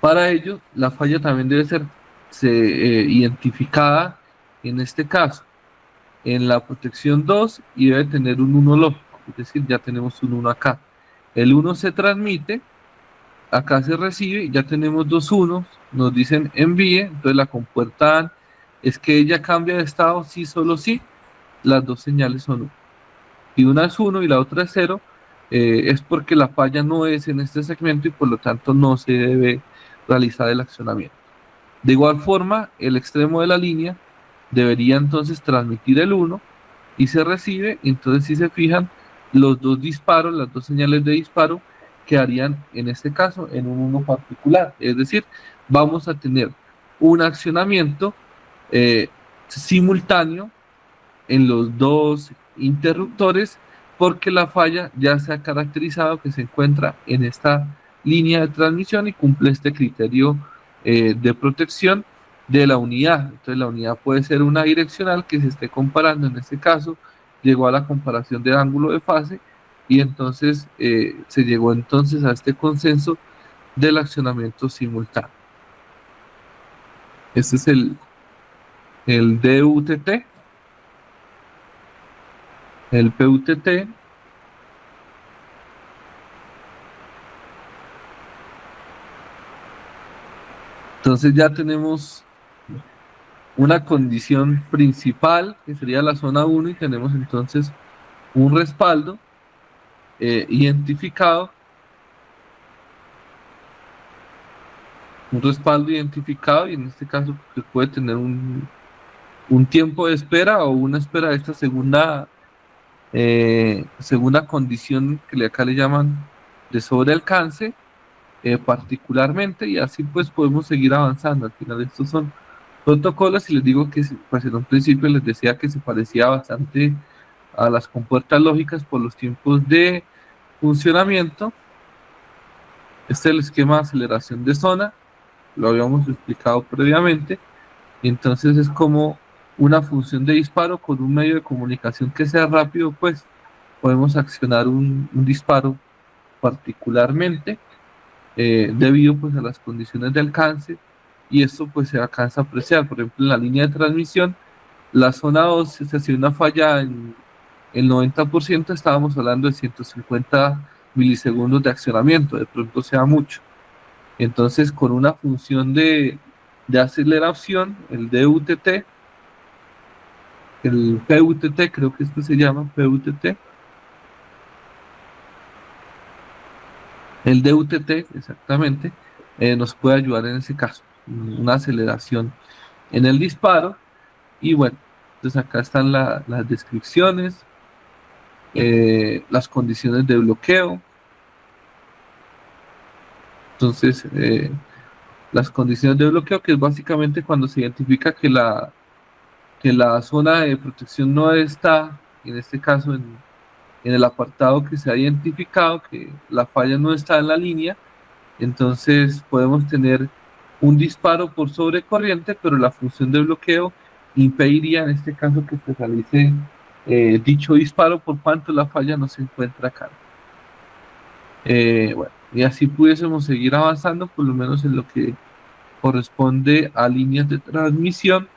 para ello, la falla también debe ser identificada en este caso en la protección 2 y debe tener un 1 lógico, es decir, ya tenemos un 1 acá. El 1 se transmite, acá se recibe, ya tenemos dos unos, nos dicen envíe, entonces la compuerta es que ella cambia de estado sí, solo sí, las dos señales son 1. Y una es 1 y la otra es 0, es porque la falla no es en este segmento y por lo tanto no se debe realizar el accionamiento. De igual forma, el extremo de la línea debería entonces transmitir el 1 y se recibe, entonces si se fijan, los dos disparos, las dos señales de disparo quedarían en este caso en un 1 particular, es decir, vamos a tener un accionamiento simultáneo en los dos interruptores porque la falla ya se ha caracterizado que se encuentra en esta línea de transmisión y cumple este criterio de protección de la unidad. Entonces la unidad puede ser una direccional que se esté comparando, en este caso llegó a la comparación de ángulo de fase y entonces se llegó entonces a este consenso del accionamiento simultáneo. Este es el DUTT, el PUTT. Entonces ya tenemos una condición principal, que sería la zona 1, y tenemos entonces un respaldo identificado, y en este caso pues, puede tener un tiempo de espera o una espera de esta segunda condición que acá le llaman de sobrealcance, particularmente, y así pues podemos seguir avanzando. Al final estos son protocolos y les digo que pues en un principio les decía que se parecía bastante a las compuertas lógicas por los tiempos de funcionamiento. Este es el esquema de aceleración de zona, lo habíamos explicado previamente, y entonces es como una función de disparo con un medio de comunicación que sea rápido, pues podemos accionar un disparo particularmente debido pues a las condiciones de alcance, y esto pues se alcanza a apreciar, por ejemplo en la línea de transmisión, la zona 2, si se hacía una falla en el 90%, estábamos hablando de 150 milisegundos de accionamiento, de pronto sea mucho. Entonces, con una función de aceleración, el DUTT, el PUTT, creo que esto se llama PUTT, el DUTT, exactamente, nos puede ayudar en ese caso, una aceleración en el disparo. Y bueno, entonces acá están las descripciones, las condiciones de bloqueo. Entonces, las condiciones de bloqueo, que es básicamente cuando se identifica que la zona de protección no está, en este caso en el apartado que se ha identificado, que la falla no está en la línea, entonces podemos tener un disparo por sobrecorriente, pero la función de bloqueo impediría en este caso que se realice dicho disparo por cuanto la falla no se encuentra acá. Bueno, y así pudiésemos seguir avanzando, por lo menos en lo que corresponde a líneas de transmisión.